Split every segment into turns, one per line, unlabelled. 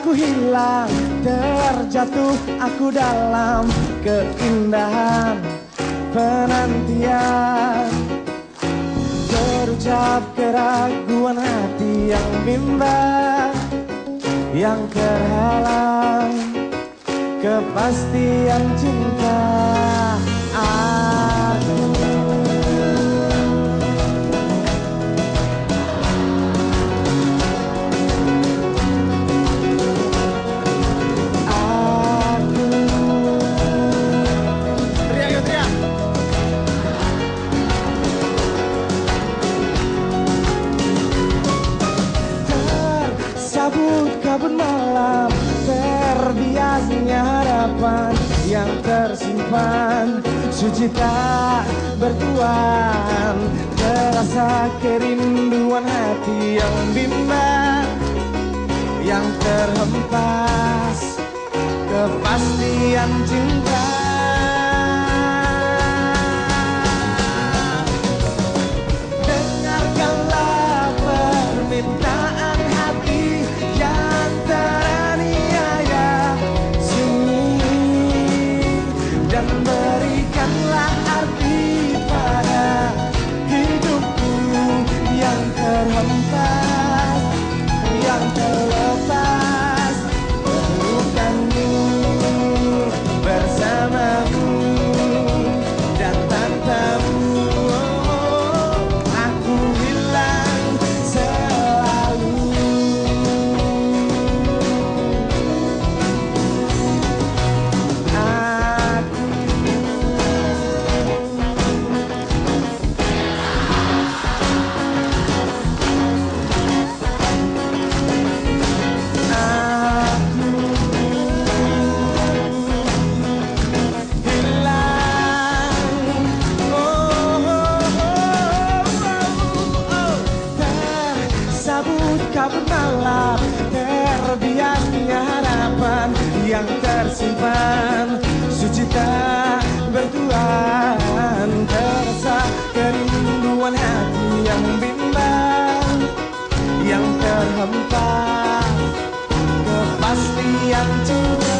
Aku hilang, terjatuh aku dalam keindahan penantian. Terucap keraguan hati yang bimbang, yang terhalang kepastian cinta. Kabut malam, terbiasnya harapan yang tersimpan, suci tak bertuan. Terasa kerinduan hati yang bimbang, yang terhempas kepastian cinta. Dengarkanlah permintaan hati yang teraniaya sini, dan berikanlah arti pada hidupku yang terhempas, yang terlepas. Pelukanmu bersamamu dan tanpamu, aku hilang selalu. Kabut malam, terbiasnya harapan yang tersimpan, suci tak bertuan. Terasa kerinduan hati yang bimbang, yang terhempas kepastian cinta.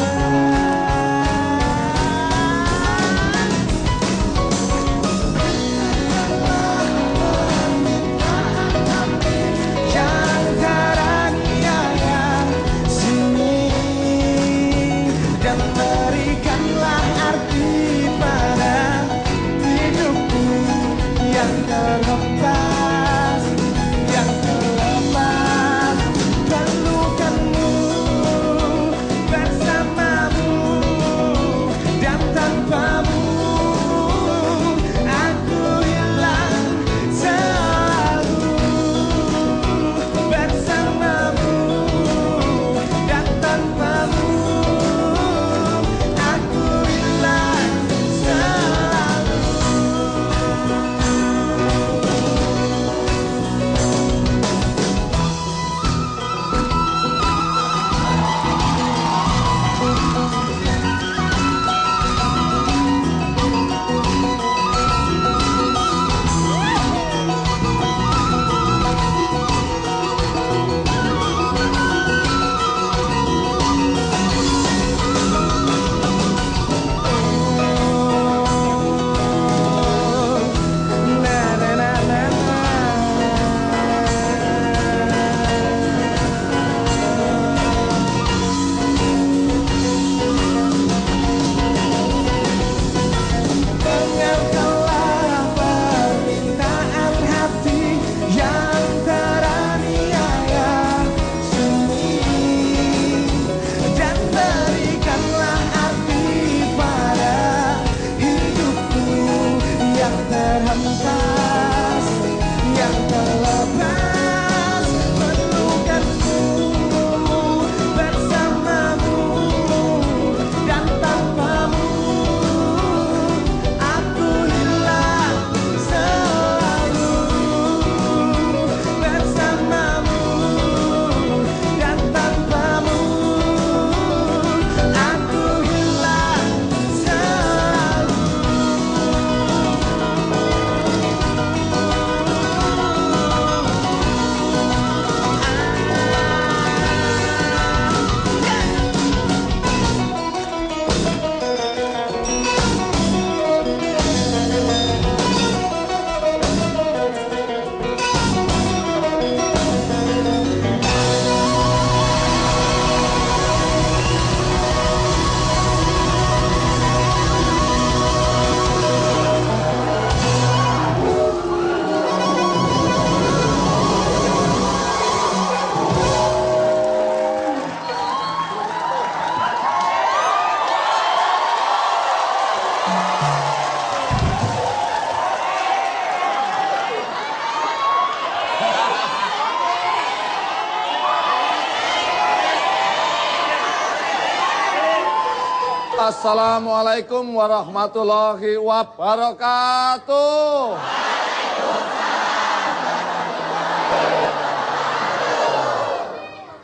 Assalamualaikum warahmatullahi wabarakatuh.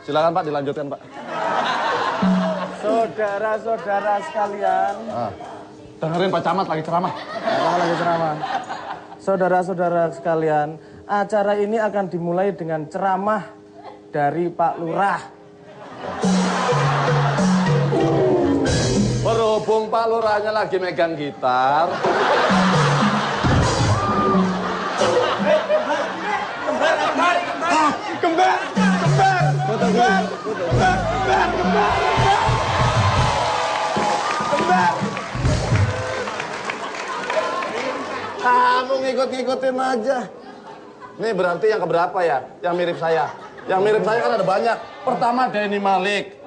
Silakan Pak, dilanjutkan Pak.
Saudara-saudara sekalian.
Dengerin Pak Camat lagi ceramah.
Lagi ceramah. Saudara-saudara sekalian, acara ini akan dimulai dengan ceramah dari Pak Lurah.
Berhubung Pak Lurahnya lagi megang gitar.
Kembar.
Kamu ngikut-ngikutin aja. Nih berarti yang keberapa ya? Yang mirip saya. Yang mirip saya kan ada banyak. Pertama Denny Malik.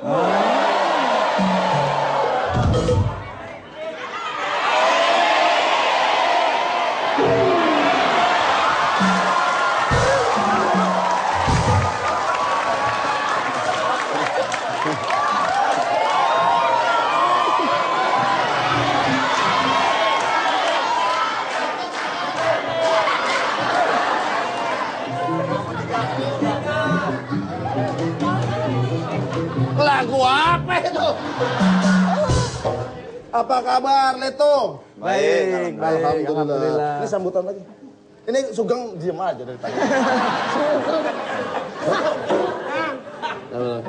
Lagu apa itu? Apa kabar, Leto?
Baik.
Alhamdulillah. Ini sambutan lagi. Ini Sugeng diem aja dari tadi.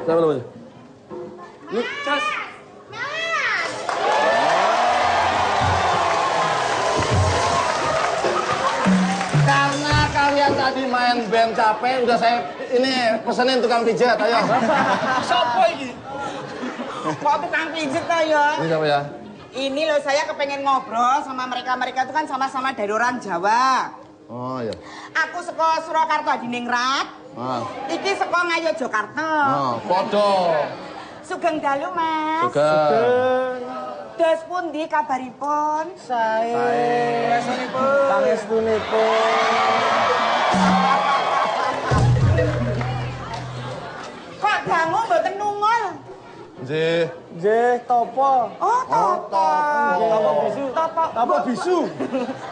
Siapa namanya? Ini Cas. Karena kalian tadi main band capek, udah saya ini pesenin tukang pijat, ayo.
Sopo iki? Kok tukang pijit ta ya?
Ini siapa ya?
Ini loh saya kepengen ngobrol sama mereka itu kan sama-sama dari orang Jawa.
Oh iya.
Aku saka Surakarta Diningrat. Iki saka Ngayogyakarta.
Podo.
Sugeng dalu, Mas.
Sugeng.
Dos pundi kabaripun?
Sae. Pangestunipun.
Kok dangu mboten nungol?
Nggih.
Topo.
Oh, topo.
Topo bisu.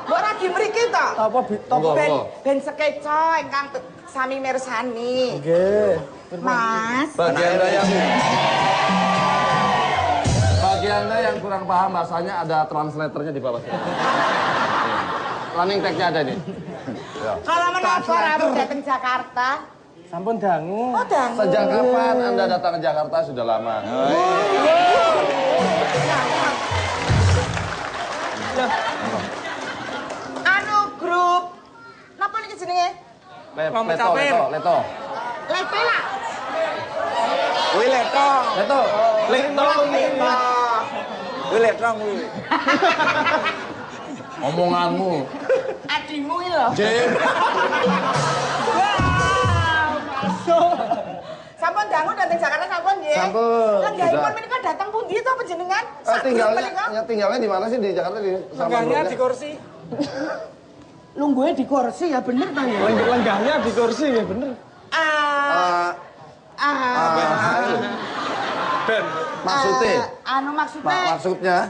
Mbok lagi mriki to?
Topo.
Ben sekeca ingkang sami mirsani.
Nggih.
Mas.
Bagi Anda yang kurang paham bahasanya ada translatornya di bawah. Running tag-nya ada nih.
Kalau menapa rawuh dateng Jakarta?
Sampun dangu.
Oh, dangu.
Sejak kapan Anda datang ke Jakarta? Sudah lama.
Anu grup. Napa niki jenenge?
Leto.
Leto lah.
Wih Leto. Wih Leto.
Omonganmu.
Adimu iki lho.
Jim.
Sampun dangu dateng Jakarta sampun nggih.
Sampun.
Lenggahipun menika dateng pundi to panjenengan?
Tinggalnya di mana sih di Jakarta di
Lenggahnya di kursi.
Lungguhe di kursi ya bener ta ya?
Lenggahnya di kursi ya bener.
Ben. Maksudnya?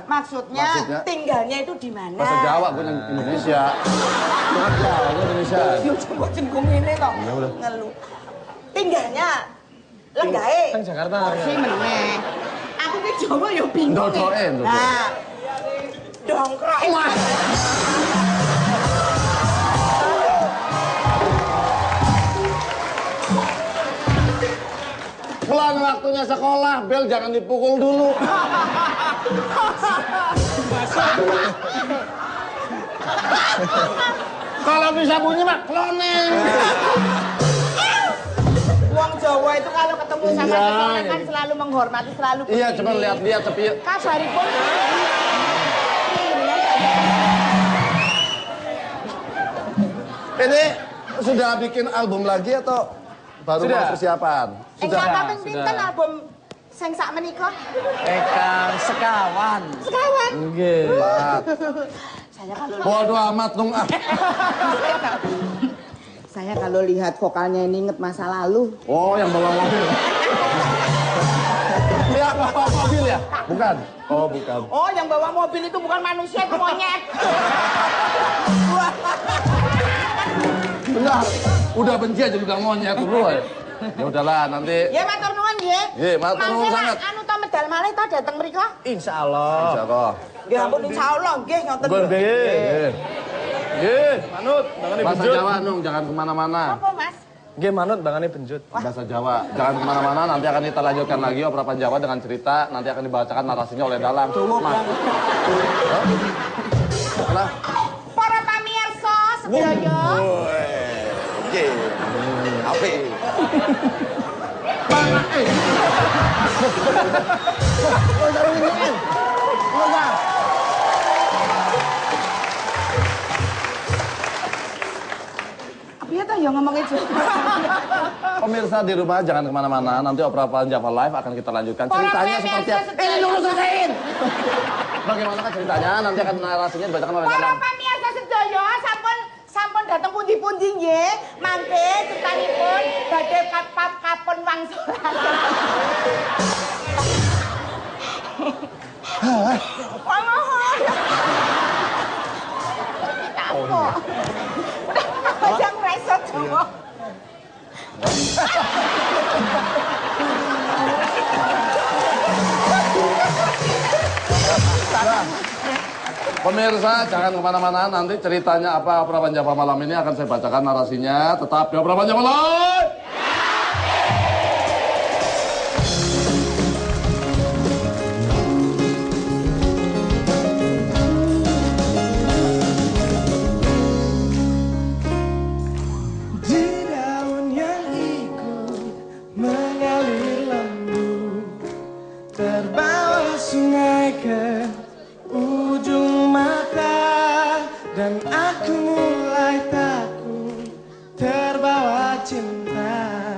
Maksudnya tinggalnya itu di mana?
Bahasa Jawa gue Indonesia. Bahasa Jawa gue Indonesia.
Yo coba jengkung ini toh.
Ya udah.
Ngeluh. Tinggalnya lenggahe.
Teng Jakarta.
Kursi meneh. Aku ki Jawa yo bingung.
Ndodoke.
Nah. Dongkrok.
Pulang waktunya sekolah, bel jangan dipukul dulu. Kalau bisa bunyi mah kloning.
Wong Jawa itu kalau ketemu sama seseorang kan selalu menghormati, selalu begini.
Iya, cuma lihat-lihat tapi
Kabaripun.
ini sudah bikin album lagi atau baru mau persiapan?
Sudah. Kaping pinten album sing sak menika?
Ekang sekawan.
Sekawan.
Nggih.
Saya kalau
Bodoh amat dong ah.
Saya kalau lihat vokalnya ini inget masa lalu.
Oh, yang bawa mobil. Siapa? bawa mobil ya? Bukan. Oh, bukan.
Oh, yang bawa mobil itu bukan manusia, itu monyet.
Benar. Udah benci aja udah monyet dulu. Ya udahlah nanti.
Ya matur nuwun nggih.
Nggih, matur nuwun sangat.
Anu ta medal malih ta dateng mriko?
Insyaallah.
Insyaallah.
Nggih ampun insyaallah nggih ngoten.
Nggih.
Nggih, manut bangane
Bahasa
benjut.
Jawa Nung, jangan kemana-mana.
Apa Mas?
Nggih, manut bangane benjut.
Bahasa Jawa, jangan kemana-mana. Nanti akan kita lanjutkan lagi operapan Jawa dengan cerita. Nanti akan dibacakan narasinya oleh Dalang. Mana?
Para pamirsa sedaya.
Nggih. Api.
Piye ta ya ngomong itu?
Pemirsa di rumah jangan kemana-mana. Nanti operapan Java Live akan kita lanjutkan. Ceritanya seperti apa?
Ini dulu selesaiin.
Bagaimana ceritanya? Nanti akan narasinya dibacakan oleh
Para
Dalang.
pamirsa sedaya sampun dateng pundi-pundi nggih. Mangke ceritanyipun badhe kapun wangsulan. Kamu. Udah ngeresot semua.
Pemirsa jangan kemana-mana. Nanti ceritanya apa operapan Java malam ini akan saya bacakan narasinya. Tetap di operapan Java Live.
Di daun yang ikut mengalir lembut, terbawa sungai ke ujung mata, dan aku mulai takut terbawa cinta,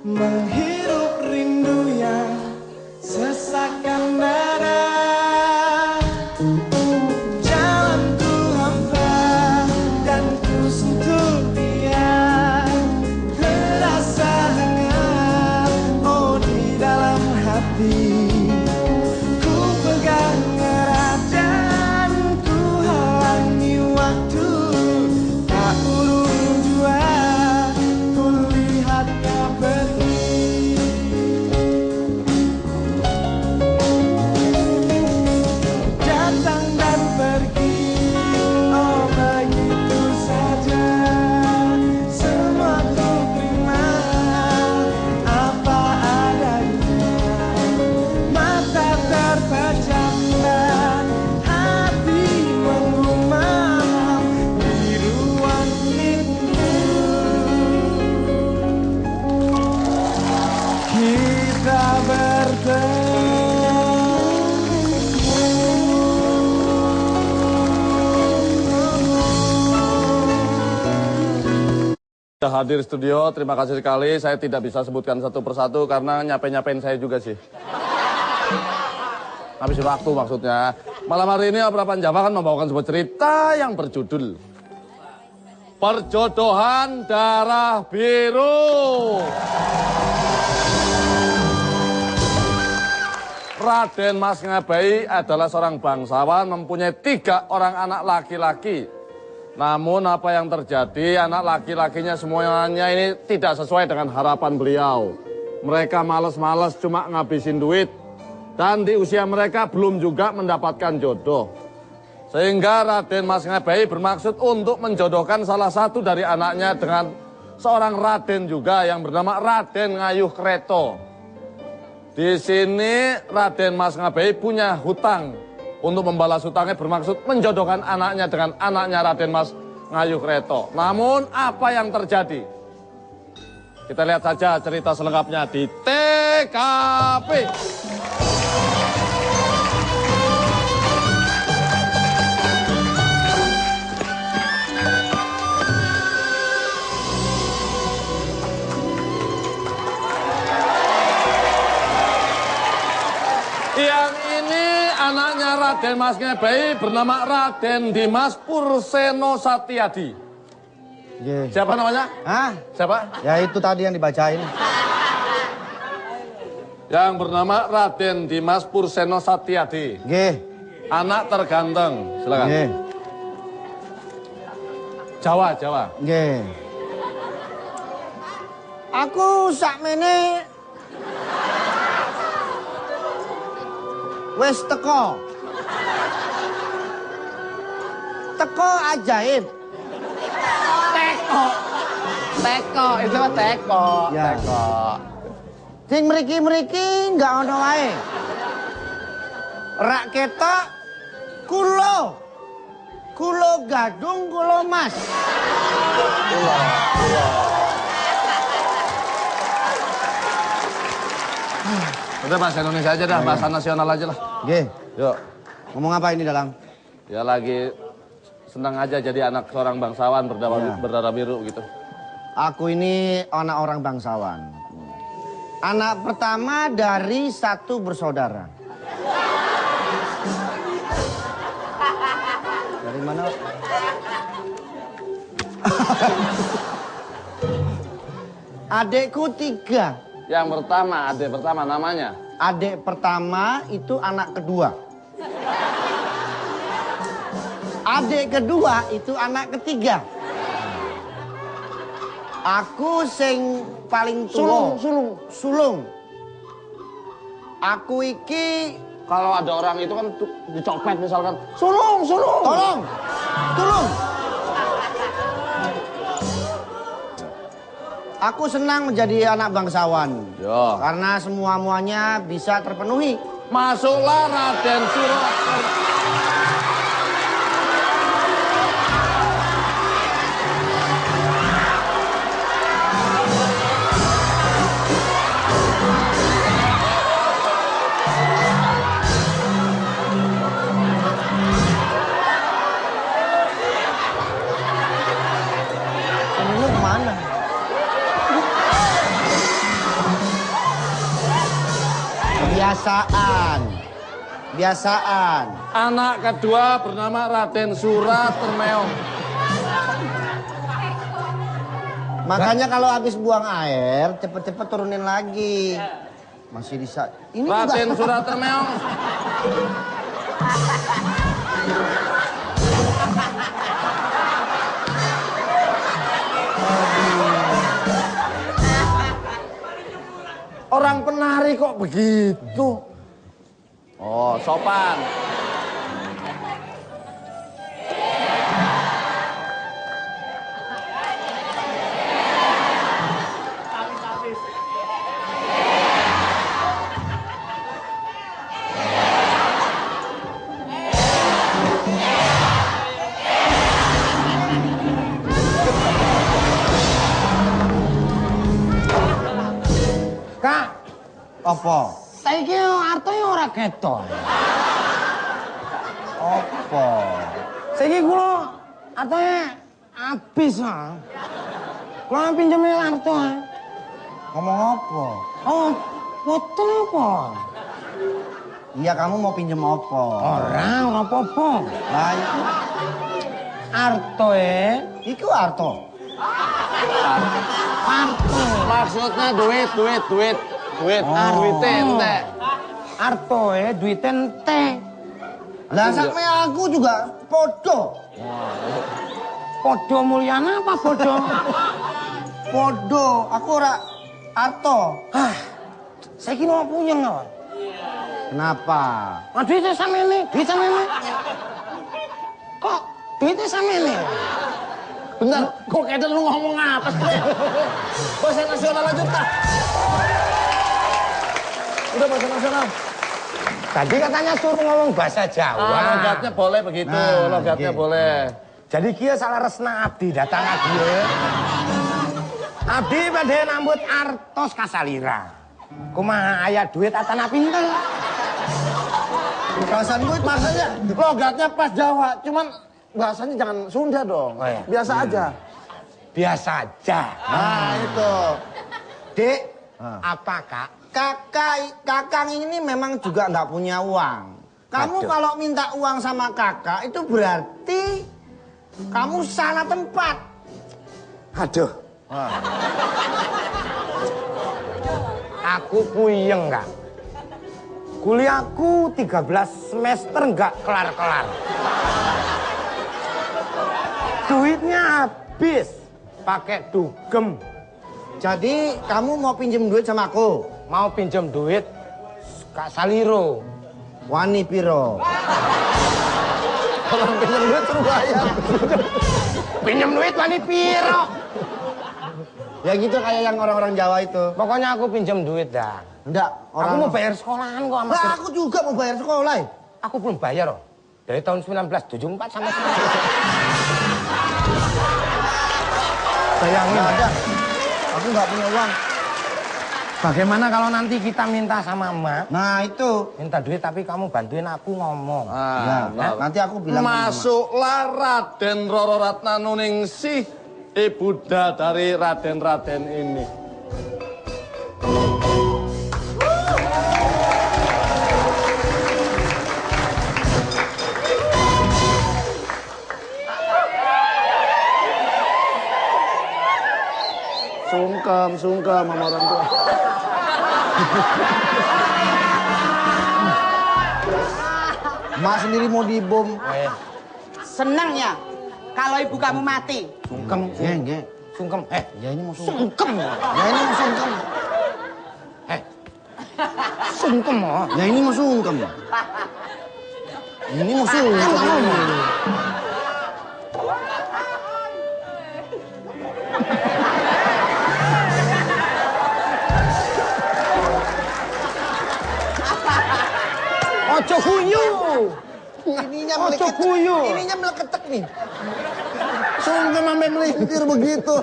menghirup rindu yang sesakkan dada. Jalanku hampa dan ku sentuh dia, terasa hangat, oh di dalam hati. Ku pegang erat dan ku halangi waktu, tak urung jua ku lihatnya pergi. Datang dan pergi, oh begitu saja. Semua ku terima apa adanya. Mata terpejam dan hati mengumam di ruang rindu. Kita bertemu.
Sudah hadir studio, terima kasih sekali. Saya tidak bisa sebutkan satu persatu karena nyapain saya juga sih. Habis waktu maksudnya. Malam hari ini operapan Java akan membawakan sebuah cerita yang berjudul Perjodohan Darah Biru. Raden Mas Ngabai adalah seorang bangsawan mempunyai 3 orang anak laki-laki. Namun apa yang terjadi, anak laki-lakinya semuanya ini tidak sesuai dengan harapan beliau. Mereka males-males cuma ngabisin duit. Dan di usia mereka belum juga mendapatkan jodoh. Sehingga Raden Mas Ngabai bermaksud untuk menjodohkan salah satu dari anaknya dengan seorang Raden juga yang bernama Raden Ngayuh Kreto. Di sini Raden Mas Ngabai punya hutang. Untuk membalas hutangnya bermaksud menjodohkan anaknya dengan anaknya Raden Mas Ngayuh Kreto. Namun apa yang terjadi? Kita lihat saja cerita selengkapnya di TKP. Yang ini anaknya Raden Mas Ngabai bernama Raden Dimas Purseno Satyadi.
Ye.
Siapa namanya?
Hah?
Siapa?
Ya itu tadi yang dibacain.
Yang bernama Raden Dimas Purseno Satyadi.
Nggih.
Anak terganteng. Silakan.
Nggih.
Jawa.
Nggih. Aku sakmene wis teko. Teko ajaib.
Teko, itu mah teko.
Ya.
Teko.
Sing mriki-mriki enggak ono wae. Rak ketok kulo. Kulo gadung, kulo mas.
Udah bahasa Indonesia aja dah, bahasa nasional aja lah.
Nggih.
Yuk.
Ngomong apa ini, Dalang?
Ya lagi senang aja jadi anak seorang bangsawan berdarah biru gitu.
Aku ini anak orang bangsawan. Anak pertama dari satu bersaudara. Dari mana? Adekku 3.
Yang pertama, adik pertama namanya?
Adik pertama itu anak kedua. Adik kedua itu anak ketiga. Aku sing paling tua. Sulung. Aku iki
Kalau ada orang itu kan dicopet misalkan.
sulung. Tolong. Aku senang menjadi anak bangsawan.
Yo.
Karena semua-muanya bisa terpenuhi.
Masuklah Raden Suro.
Lu kemana? Biasaan.
Anak kedua bernama Raden Suratermeong.
Makanya kalau habis buang air, cepet-cepet turunin lagi. Masih bisa. Ini
Raden
juga.
Suratermeong. Orang penari kok begitu? Oh, sopan.
Kak, apa? Saiki artine ora ketok. Apa? Saiki kula artine habis ah. Kula pinjeme arto. Ngomong apa? Oh, boten apa? Iya, kamu mau pinjem apa? Ora apa-apa. Lah iku arto iku arto. Arto.
Maksudnya duit.
Oh.
Duitnya ente.
Arto duit ente. Lah sakme aku juga podo. Podo mulyana apa podo? Podo, aku ora arto. Hah. Saiki mau puyeng kok. Kenapa? Ah duitnya samene. Kok duitnya samene?
Bentar, kok kayak lu ngomong apa sih? Bahasa nasional aja, tak? Udah bahasa nasional.
Tadi katanya suruh ngomong bahasa Jawa.
Logatnya boleh begitu,
Nah,
logatnya
gitu.
boleh.
Jadi kia salah resna abdi datang abdi. Abdi pada nambut artos kasalira. Kumaha aya duit atana pinter. Perasaan gue
Maksudnya logatnya pas Jawa, cuman bahasanya jangan Sunda dong.
Oh, iya.
Biasa aja.
biasa aja.
Nah, itu.
Dek, apa kak? Kakang ini memang juga nggak punya uang. Kamu
Aduh.
kalau minta uang sama kakak itu berarti kamu salah tempat.
Aduh.
Aku puyeng kak. Kuliahku 13 semester nggak kelar-kelar. Duitnya habis pakai dugem. Jadi kamu mau pinjem duit sama aku? Mau pinjem duit Kak Saliro. Wani piro? Kalau pinjem duit suruh bayar. Pinjem duit wani piro? Ya gitu kayak yang orang-orang Jawa itu. Pokoknya aku pinjem duit dah. Enggak, aku mau bayar sekolahan kok sama. Nah, aku juga mau bayar sekolah. Aku belum bayar loh. Dari tahun 1974 sampai sekarang. Sayangnya ada. Aku nggak punya uang. Bagaimana kalau nanti kita minta sama emak? Nah itu. Minta duit tapi kamu bantuin aku ngomong. Nanti aku bilang.
Masuklah Raden Roro Ratnanuningsih, ibunda dari Raden-Raden ini. Sungkem sama orang tua.
Mak sendiri mau dibom.
Seneng ya kalau ibu kamu mati.
Sungkem. Nggak. Sungkem. Ya ini mau sungkem. Ya ini mau sungkem. Sungkem oh. Ya ini mau sungkem. Ini mau sungkem. Ojo guyu. Ininya meleketek nih. Sungkem sampai melintir begitu.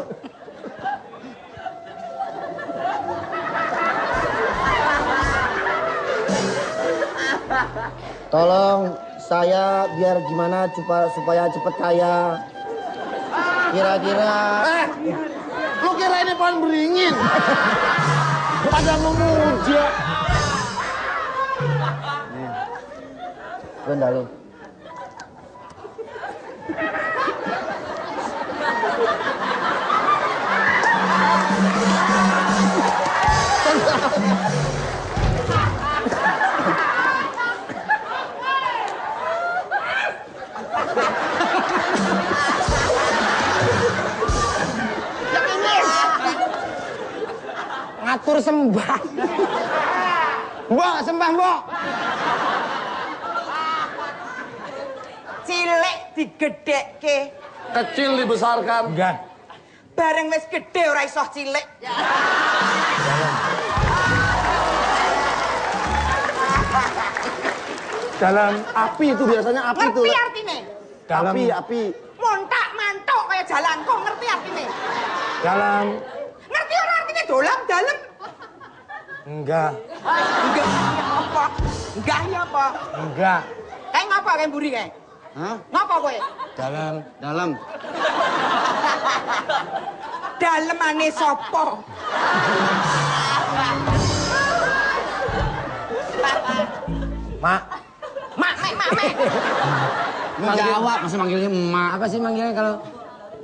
Tolong saya biar gimana supaya cepet kaya. Kira-kira.
Lu kira ini pohon beringin? Pada memuja.
Bentar lu. Ngatur sembah. Mbok, sembah mbok.
Cilik digedhekke.
Kecil dibesarkan.
Enggak.
Bareng wis gede ora iso cilik.
Dalam api itu biasanya api itu.
Ngerti artine?
Dalam api.
Montak mantuk kayak jalan kok ngerti artine?
Dalam.
Ngerti ora artine dolam dalem?
Enggak.
Enggak ya apa? Enggak ya apa?
Enggak.
Kayak ngapa kayak mburi kayak?
Hah?
Ngapa kowe?
Dalam.
Dalemane sapa?
Mak.
Mak.
Menjawab, masih manggilnya emak. Apa sih manggilnya kalau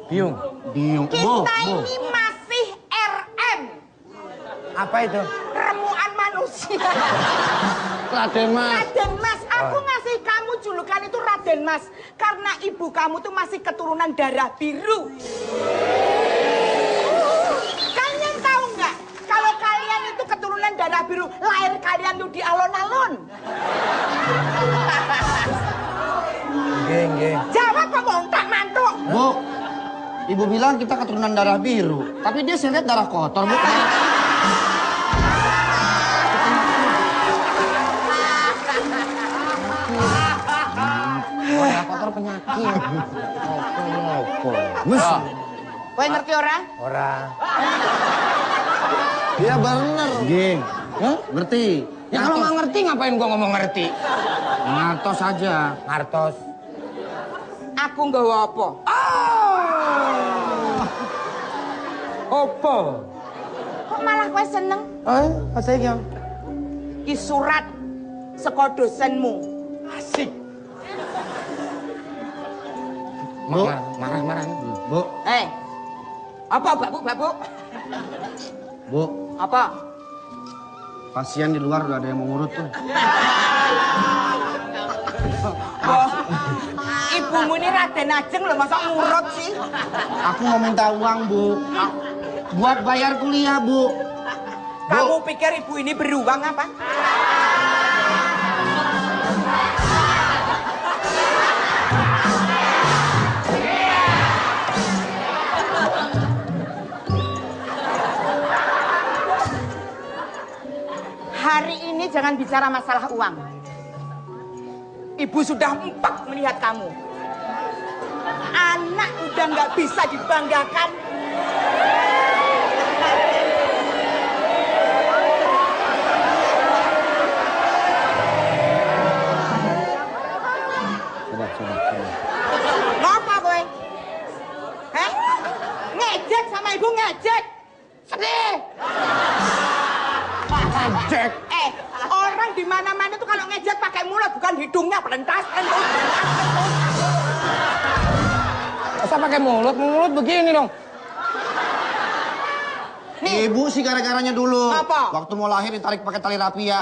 biung? Biung.
Kita ini masih RM.
Apa itu?
Remuan manusia.
Raden Mas.
Raden Mas, aku ngasih kamu julukan itu Raden Mas karena ibu kamu tuh masih keturunan darah biru. Kalian tahu nggak? Kalau kalian itu keturunan darah biru, lahir kalian tuh di alon-alon.
Geng.
Jawab kok montak mantuk.
Bu, ibu bilang kita keturunan darah biru, tapi dia saya lihat darah kotor, Bu. Darah kotor penyakit. Apa?
Kowe ngerti ora?
Ora.
Iya bener.
Geng. Hah? Ngerti?
Ya kalau nggak ngerti ngapain gua ngomong ngerti?
Ngartos aja.
Ngartos.
Aku nggawa apa?
Opo?
Kok malah kowe seneng?
Apa iki?
Ki surat saka dosenmu.
Asik.
Bu.
Marah-marah.
Bu.
Apa babu?
Bu.
Apa?
Pasien di luar udah ada yang mau ngurut tuh.
Ibumu ini Raden Ajeng loh, masa ngurut sih?
Aku mau minta uang, Bu. Buat bayar kuliah, Bu.
Kamu pikir ibu ini beruang apa? Hari ini jangan bicara masalah uang. Ibu sudah empat melihat kamu. Anak udah nggak bisa dibanggakan. Ngapa boy? Heh? Ngejek sama ibu ngejek? Sedih.
Ngejek.
Orang di mana-mana tuh kalau ngejek pakai mulut bukan hidungnya pelentas.
Masa pakai mulut begini dong.
Nih.
Ibu sih gara-garanya dulu.
Apa?
Waktu mau lahir ditarik pakai tali rapia.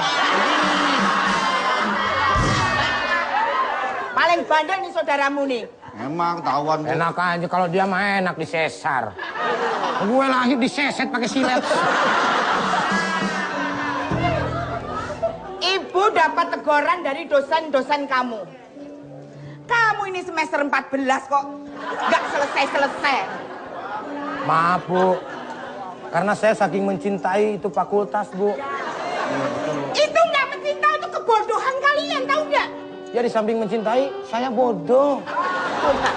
Paling bandel nih saudaramu nih.
Emang tahuan, Bu.
Enak aja kalau dia mah enak disesar. Gue lahir diseset pakai silet.
Ibu dapat teguran dari dosen-dosen kamu. Kamu ini semester 14 kok nggak selesai-selesai.
Maaf, Bu. Karena saya saking mencintai itu fakultas, Bu.
Itu nggak mencinta, itu kebodohan kalian, tahu nggak?
Ya di samping mencintai, saya bodoh.
Coba,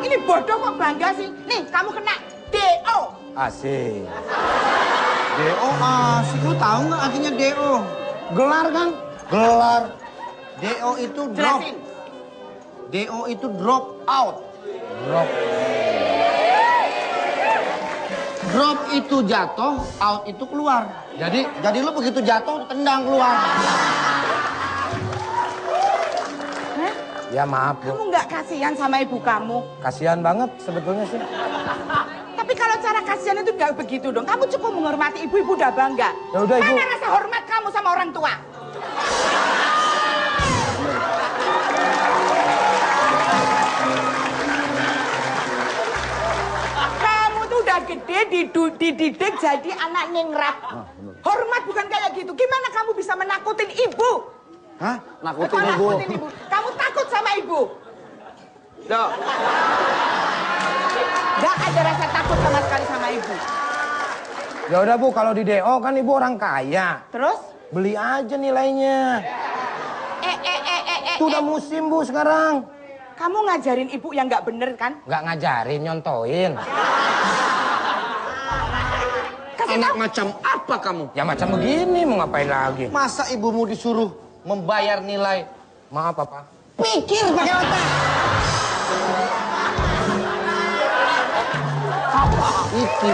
ini bodoh kok bangga sih. Nih, kamu kena DO.
Asik.
DO asik. Lu tahu nggak artinya DO?
Gelar kan?
Gelar. DO itu drop.
Jelasin.
DO itu drop out.
Drop.
Drop itu jatuh, out itu keluar. Jadi lu begitu jatuh tendang keluar.
Hah?
Ya maaf, Bu.
Kamu nggak kasihan sama ibu kamu?
Kasihan banget sebetulnya sih.
Tapi kalau cara kasihan itu nggak begitu dong. Kamu cukup menghormati ibu udah bangga.
Ya udah, Ibu.
Mana rasa hormat kamu sama orang tua? Kamu tuh udah gede dididik jadi anak ningrat. Hormat bukan kayak gitu. Gimana kamu bisa menakutin ibu?
Hah?
Nakutin
Kok
ibu.
nakutin ibu? Kamu takut sama ibu? Loh. Gak ada rasa takut sama sekali sama ibu.
Ya udah, Bu, kalau di DO kan Ibu orang kaya.
Terus?
Beli aja nilainya. Itu udah musim, Bu, sekarang.
Kamu ngajarin ibu yang nggak bener kan?
Nggak ngajarin, nyontoin.
Anak macam apa kamu?
Ya macam begini, mau ngapain lagi?
Masa ibumu disuruh membayar nilai?
Maaf, Papa.
Pikir pakai otak. Itu.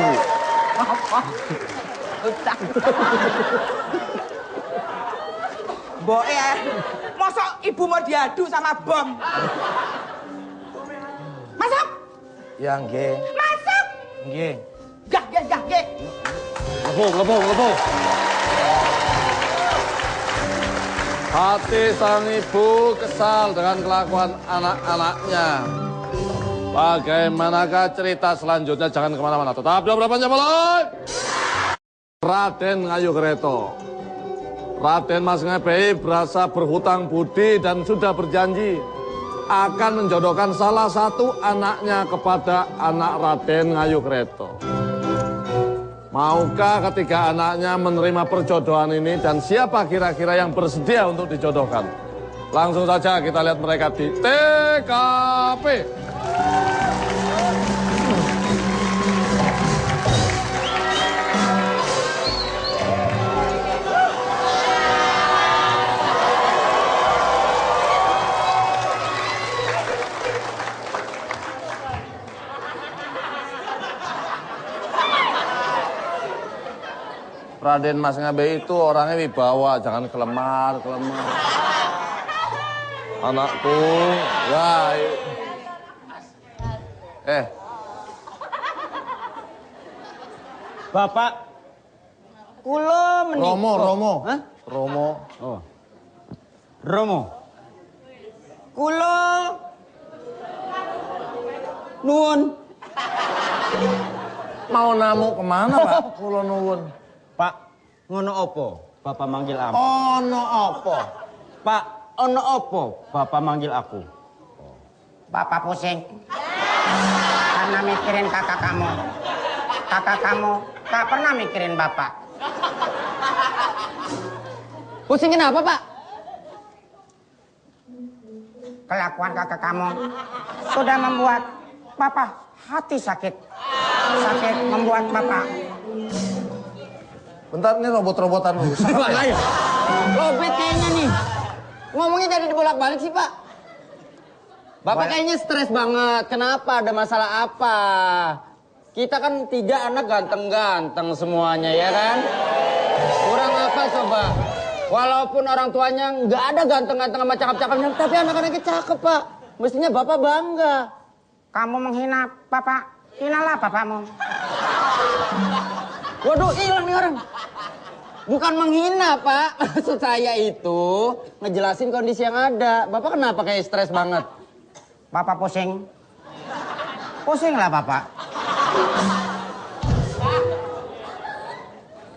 Mbok ya, masa ibu mau diadu sama bom? Masuk!
Ya, nggih.
Masuk!
Nggih.
Gah.
Lepo. Hati sang ibu kesal dengan kelakuan anak-anaknya. Bagaimanakah cerita selanjutnya? Jangan kemana-mana. Tetap di Obrolan Jamalon. Raden Ngayugreto. Raden Mas Ngebei berasa berhutang budi dan sudah berjanji akan menjodohkan salah satu anaknya kepada anak Raden Ngayugreto. Maukah ketiga anaknya menerima perjodohan ini dan siapa kira-kira yang bersedia untuk dijodohkan? Langsung saja kita lihat mereka di TKP. Raden Mas Ngebei itu orangnya wibawa, jangan kelemar. Anakku, ya.
Bapak, Kula menika.
Romo.
Hah?
Romo.
Oh. Romo. Kula nuwun.
Mau namu kemana, Pak? Kulo nuwun.
Pak, ngono opo? Bapak manggil aku.
Ono apa?
Pak, ono opo? Bapak manggil aku.
Bapak pusing karena mikirin kakak kamu. Kakak kamu tak pernah mikirin bapak.
Pusing kenapa, Pak?
Kelakuan kakak kamu sudah membuat bapak hati sakit. Sakit membuat bapak.
Bentar, ini robot-robotan rusak.
Pak, ayo. Lobet kayaknya nih. Ngomongnya jadi dibolak-balik sih, Pak. Bapak kayaknya stres banget. Kenapa? Ada masalah apa? Kita kan 3 anak ganteng-ganteng semuanya, ya kan? Kurang apa coba? Walaupun orang tuanya nggak ada ganteng-ganteng sama cakep-cakepnya, tapi anak-anaknya cakep, Pak. Mestinya Bapak bangga.
Kamu menghina bapak, hinalah bapakmu.
Waduh, hilang nih orang. Bukan menghina, Pak. Maksud saya itu ngejelasin kondisi yang ada. Bapak kenapa kayak stres banget?
Bapak pusing. Pusinglah bapak.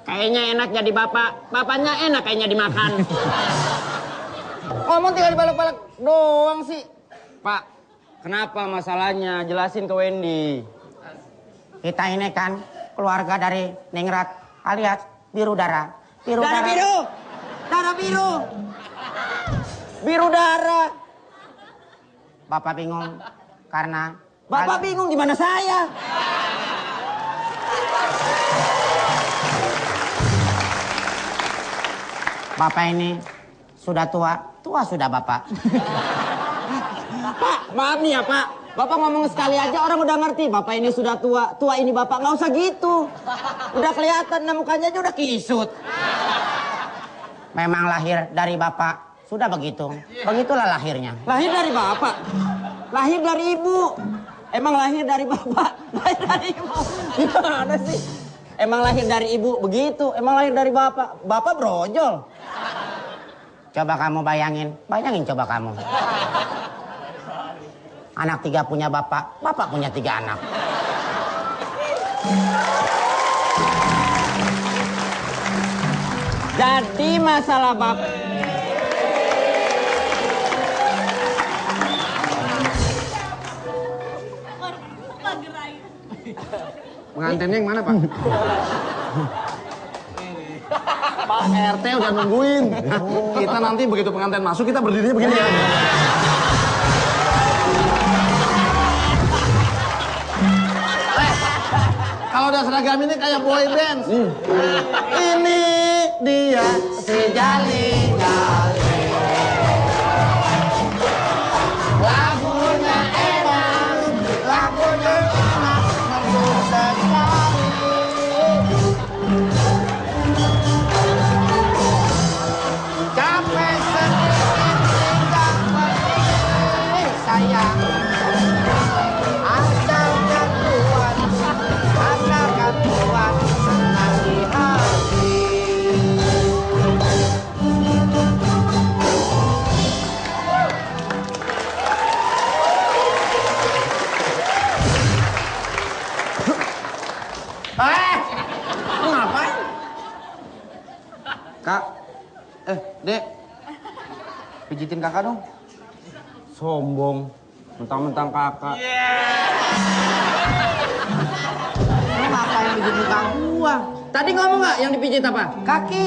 Kayaknya enak jadi bapak. Bapaknya enak kayaknya dimakan.
Ngomong tinggal dibalak-balak doang sih. Pak, kenapa masalahnya? Jelasin ke Wendy.
Kita ini kan keluarga dari Ningrat alias biru darah. Biru
Darah
darah.
biru! Darah biru! Biru darah!
Bapak bingung karena
Bapak bingung gimana saya?
Bapak ini sudah tua, tua sudah bapak.
Pak, maaf nih ya Pak. Bapak ngomong sekali aja orang udah ngerti. Bapak ini sudah tua, tua ini Bapak. Nggak usah gitu. Udah kelihatan, nah mukanya aja udah kisut.
Memang lahir dari bapak sudah begitu. Begitulah lahirnya.
Lahir dari Bapak? Lahir dari Ibu? Emang lahir dari Bapak? Lahir dari Ibu? Gimana sih? Emang lahir dari Ibu begitu? Emang lahir dari Bapak? Bapak brojol.
Coba kamu bayangin coba kamu. Anak 3 punya bapak, bapak punya 3 anak.
Jadi masalah Bapak...
Pengantinnya yang mana, Pak? Pak RT udah nungguin. Kita nanti begitu pengantin masuk, kita berdirinya begini ya. Kalau udah seragam ini kayak boy band. Ini dia si Jali Jali. Lagunya enak, lagunya enak, merdu sekali. Capek sedikit tinggal pergi sayang. Asalkan kuat, asalkan kuat, senang di hati. Ngapain? Kak, Dek, pijitin kakak dong.
Sombong. Mentang-mentang kakak.
Lu ngapain bikin muka gua?
Tadi ngomong nggak yang dipijit apa?
Kaki.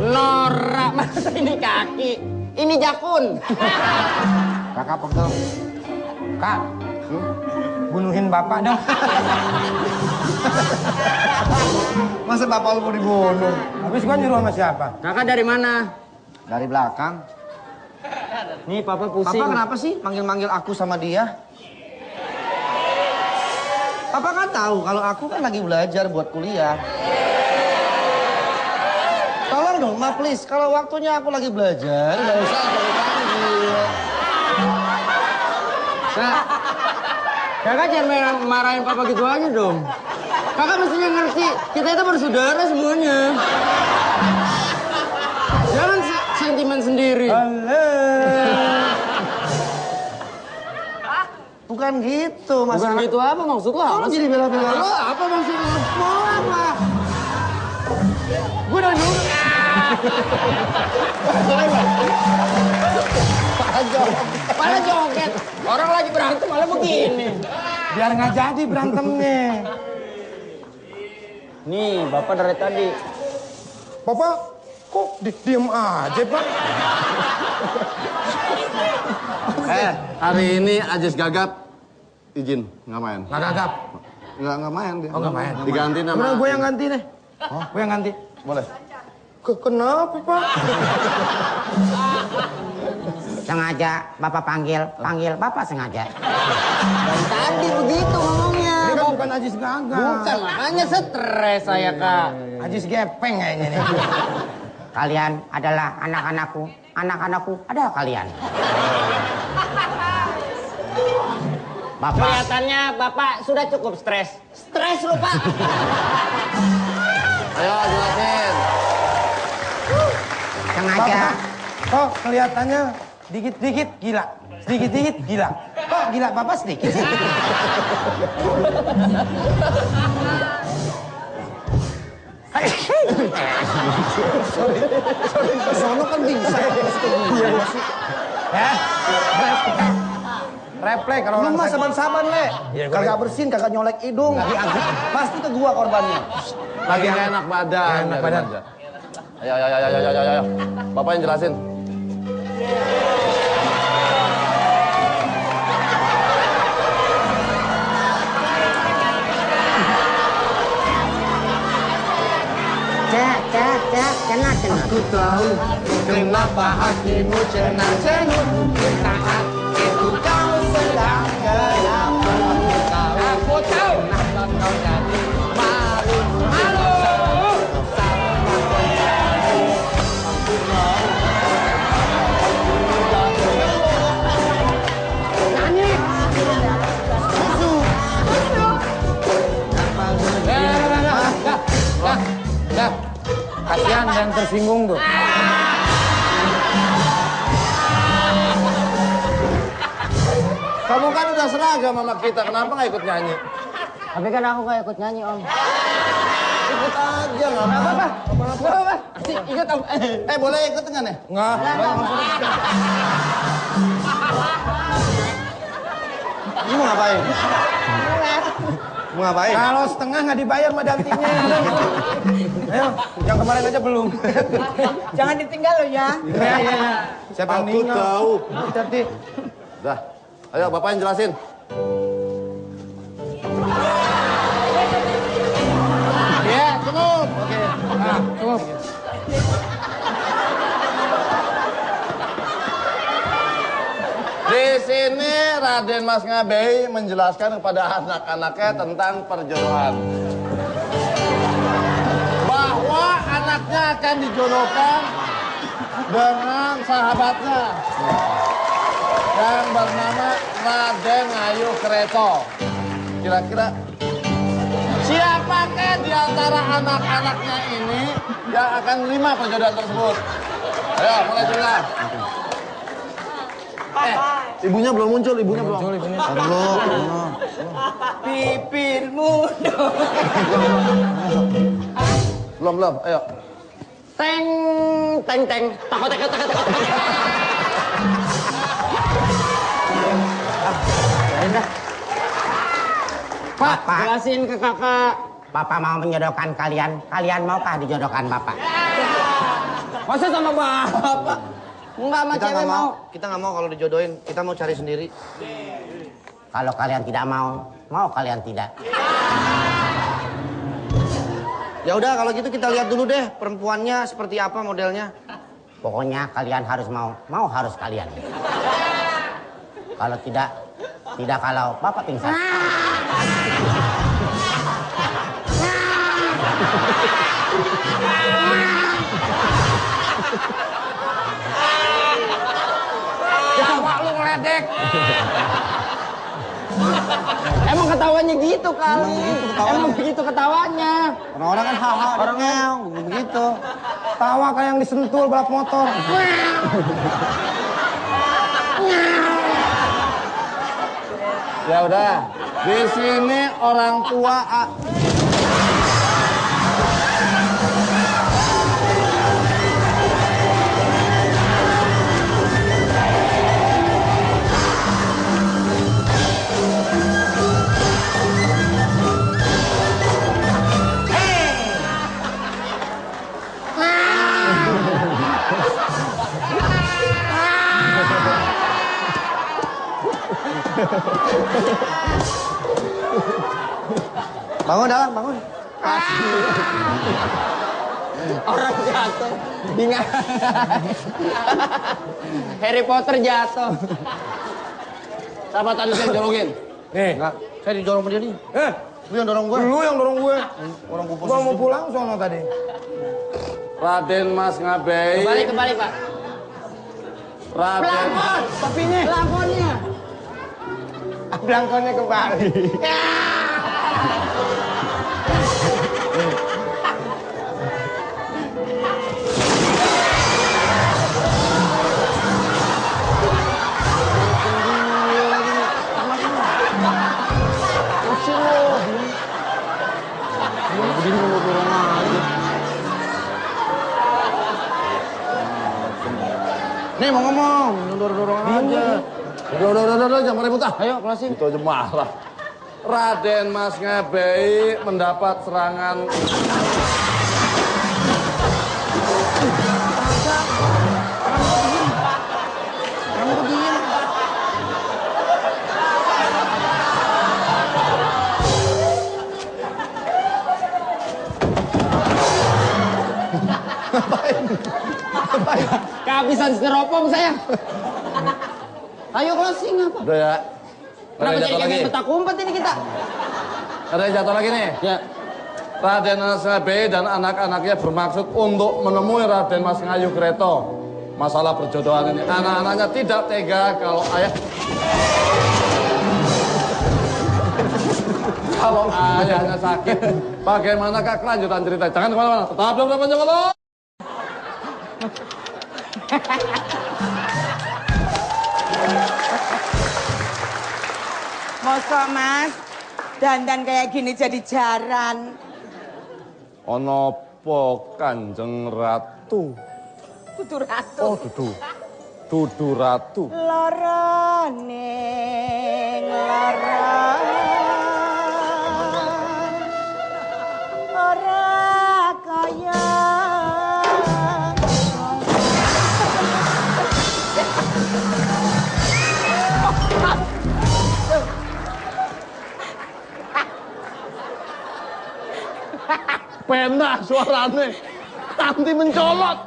Nora, masa ini kaki? Ini jakun.
Kakak pegel.
Kak, bunuhin bapak dong.
Masa bapak lu mau dibunuh?
Habis gua nyuruh sama siapa?
Kakak dari mana?
Dari belakang.
Nih papa pusing.
Papa kenapa sih manggil-manggil aku sama dia? Papa kan tahu kalau aku kan lagi belajar buat kuliah. Tolong dong, Ma, please. Kalau waktunya aku lagi belajar, nggak usah aku panggil.
Kak, Kakak jangan marahin papa gitu aja dong. Kakak mestinya ngerti, kita itu bersaudara semuanya. Jangan sentimen sendiri.
Bukan gitu, Mas.
Bukan gitu apa maksud lo?
Apa jadi bela-bela lo?
Apa maksud lo?
Mau apa?
Gue udah nyuruh. Malah joget. Orang lagi berantem malah begini.
Biar nggak jadi berantemnya.
Nih, Bapak dari tadi.
Papa, kok diem aja, Pak?
Hari ini Ajis Gagap izin nggak main.
Nggak gagap.
Nggak main dia.
Oh, nggak main.
Diganti nama.
Bener, gue yang ganti deh. Oh, gue yang ganti.
Boleh.
Kenapa, Pak?
Sengaja Bapak panggil Bapak sengaja.
Dari tadi begitu ngomongnya.
Ini kan bukan Ajis gagap.
Bukan, makanya stres saya, Kak.
Ajis gepeng kayaknya nih.
Kalian adalah anak-anakku adalah kalian. Bapak,
Kelihatannya Bapak sudah cukup stres. Stres lo, Pak.
Ayo jelasin.
sengaja.
Kok kelihatannya dikit-dikit gila. Sedikit-dikit gila. Kok gila Bapak sedikit sih? Sorry, sono kan bisa. Ya, refleks kalau
Lu mah saban-saban, Le. Kagak bersin, kagak nyolek hidung. Pasti ke gua korbannya.
Lagi nggak enak badan.
Enak badan.
Ayo. Bapak yang jelasin.
Cenat.
Aku tahu kenapa hatimu cenat-cenut. Saat itu kau sedang kenapa aku tahu. Kenapa kau jadi malu. Kasihan yang tersinggung tuh.
Kamu kan udah seragam sama kita, kenapa nggak ikut nyanyi?
Tapi kan aku gak ikut nyanyi, Om.
Ikut aja, nggak apa-apa.
Apa? Ikut, Om.
Boleh ikut nggak nih?
Nggak.
Lu mau ngapain? Mau ngapain?
Kalau setengah nggak dibayar sama dantinya. Ayo, yang kemarin aja belum.
Jangan ditinggal lo ya.
Iya. Siapa yang
Aku
ninggal?
tahu.
Hati-hati.
Dah, ayo Bapak yang jelasin.
Ya, cukup. Oke. Nah, cukup.
Di sini Raden Mas Ngabei menjelaskan kepada anak-anaknya tentang perjodohan. Bahwa anaknya akan dijodohkan dengan sahabatnya yang bernama Raden Ayu Kreto. Kira-kira siapakah di antara anak-anaknya ini yang akan menerima perjodohan tersebut? Ayo, mulai cerita. Ibunya belum muncul, ibunya belum.
Bibirmu
Belum, ayo.
Teng. Takut. Pak, jelasin ke kakak.
Bapak mau menjodohkan kalian. Kalian maukah dijodohkan Bapak?
Masa sama bapak? Enggak sama cewek mau.
Kita nggak mau kalau dijodohin. Kita mau cari sendiri.
Kalau kalian tidak mau kalian tidak.
Ya udah kalau gitu kita lihat dulu deh perempuannya seperti apa modelnya.
Pokoknya kalian harus mau harus kalian. Kalau tidak kalau Bapak pingsan.
Jawa lu ngeledek.
Emang ketawanya gitu kali. Emang begitu ketawanya.
Orang-orang kan haha orangnya begitu.
Tawa kayak yang disentul balap motor.
Ya udah, di sini orang tua
Bangun dah, bangun.
Orang jatuh. Ingat. Harry Potter jatuh.
siapa tadi saya jorokin?
Nih,
Enggak, saya didorong sama dia nih. Lu yang dorong gue.
lu yang dorong gue.
Orang gue
Gua mau pulang sono tadi.
Raden Mas Ngabei.
Kembali, Pak.
Raden.
Pelakon, topinya. Pelakonnya.
Belangkonnya kembali.
Nih mau ngomong, dorong-dorong aja.
Udah, jangan ribut ah.
Ayo, kelasin.
Itu aja marah. Raden Mas Ngabei mendapat serangan.
Kehabisan styrofoam saya. Ayo closing apa?
Udah ya.
Kenapa jadi kayak petak umpet ini kita?
Ada yang jatuh lagi nih.
Ya.
Raden Mas Ngabei dan anak-anaknya bermaksud untuk menemui Raden Mas Ngayugreto. Masalah perjodohan ini. Anak-anaknya tidak tega kalau ayahnya sakit. Bagaimanakah kelanjutan cerita? Jangan kemana-mana. Tetap bersama Panjang Kolong.
Mosok mas, dandan kayak gini jadi jaran.
Ono po Kanjeng Ratu.
Kudu ratu.
Oh, dudu ratu.
Lara ning lara. Ora kaya.
Penak suarane. Nanti mencolot.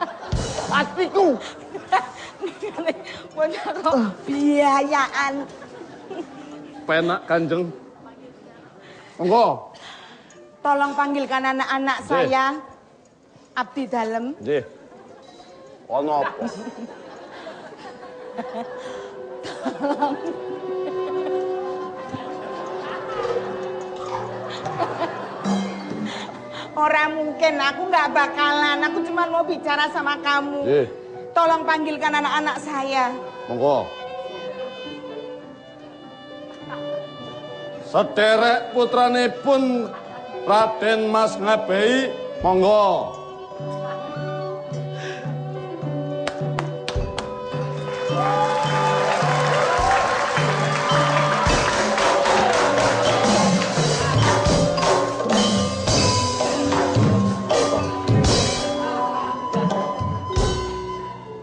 Hatiku.
Biayaan.
Penak Kanjeng. Monggo.
Tolong panggilkan anak-anak saya. Abdi dalem.
Nggih. Ono apa?
Orang mungkin, aku nggak bakalan. Aku cuma mau bicara sama kamu.
Nggih.
Tolong panggilkan anak-anak saya.
Monggo. Sederek putranipun Raden Mas Ngabei, monggo.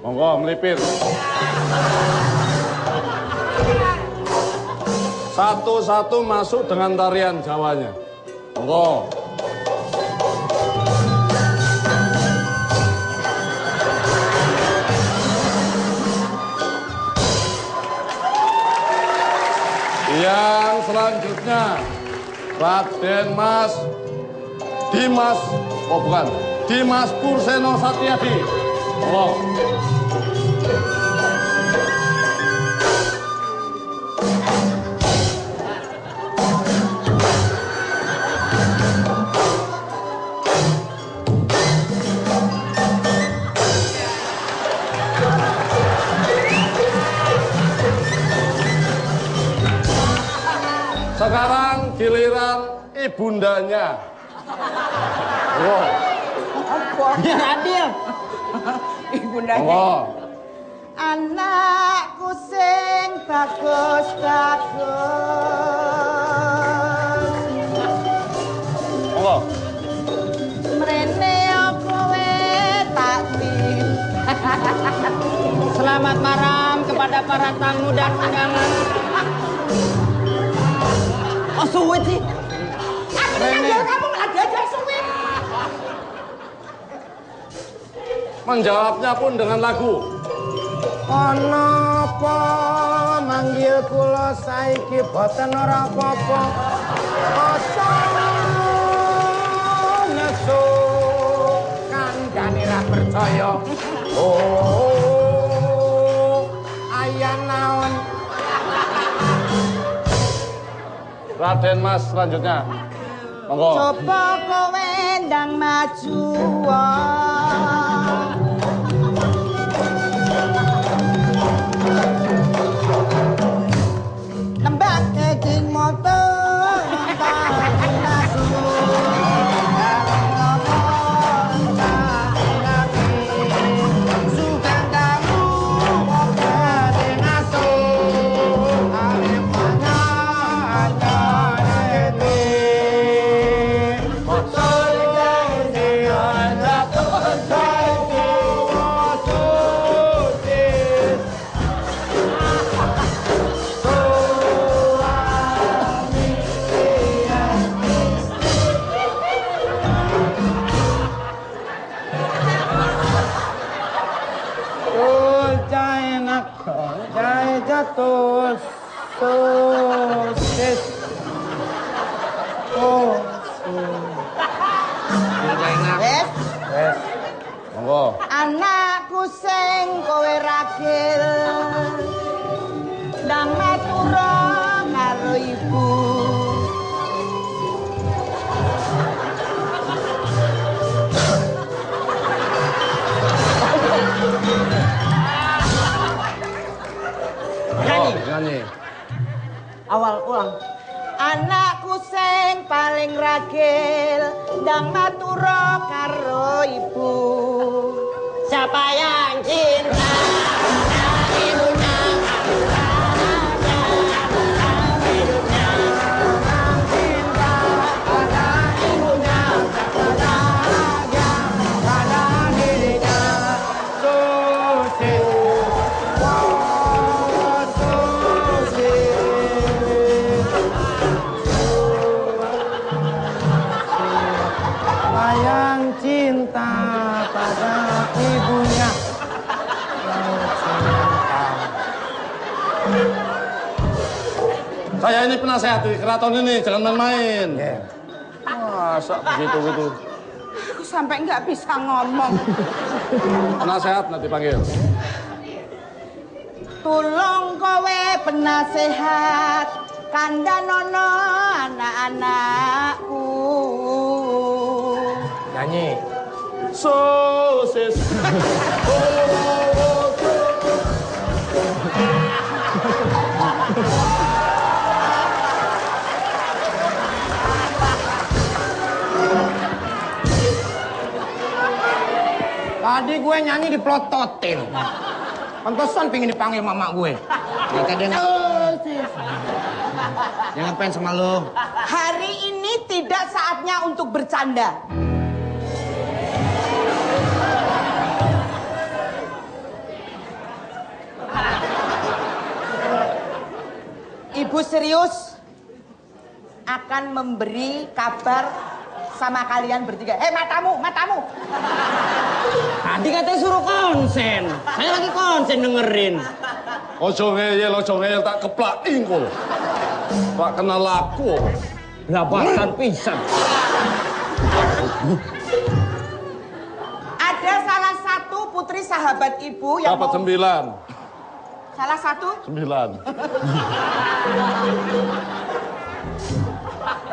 Monggo melipir. Satu-satu masuk dengan tarian Jawanya. Monggo. Yang selanjutnya Raden Mas Dimas, oh bukan, Dimas Purseno Satyadi. Tolong. ibundanya. Wow.
Biar adil.
Ibundanya.
Monggo.
Anakku sing bagus-bagus.
Monggo.
Mrene kowe tak tim.
Selamat malam kepada para tamu dan undangan. Oh, suwit sih.
Aku tinggal kamu lagi aja suwit.
Menjawabnya pun dengan lagu.
Ana apa manggil kula saiki boten ora apa-apa. Asa nesu kandhane ra percaya. Oh, ayah naon.
Raden Mas selanjutnya. Monggo.
Coba kowe ndang maju. Nembak keking moto.
Jatuh sosis. Oh,
Wes,
Monggo.
anakku sing kowe ragil. Ndang matura karo ibu.
Nyanyi.
Awal ulang. Anakku sing paling ragil ndang matura karo ibu.
Siapa yang cinta pada ibunya?
yang cinta pada ibunya.
Saya ini penasehat di keraton ini, jangan main-main. Masa begitu-gitu.
Aku sampai nggak bisa ngomong.
Penasehat nanti panggil.
Tulung kowe penasehat kandhanono anak-anakku.
Nyanyi.
Sosis.
Tadi gue nyanyi diplototin. Pantesan pingin dipanggil mama gue. Ternyata dia dia ngapain sama lo?
Hari ini tidak saatnya untuk bercanda. Ibu serius akan memberi kabar sama kalian bertiga. Matamu, matamu.
Tadi katanya suruh konsen. Saya lagi konsen dengerin.
Ojo ngeyel tak keplak ingkul. Tak kenal laku.
Labatan pisan.
Ada salah satu putri sahabat ibu yang
Dapat 9.
Salah satu?
9.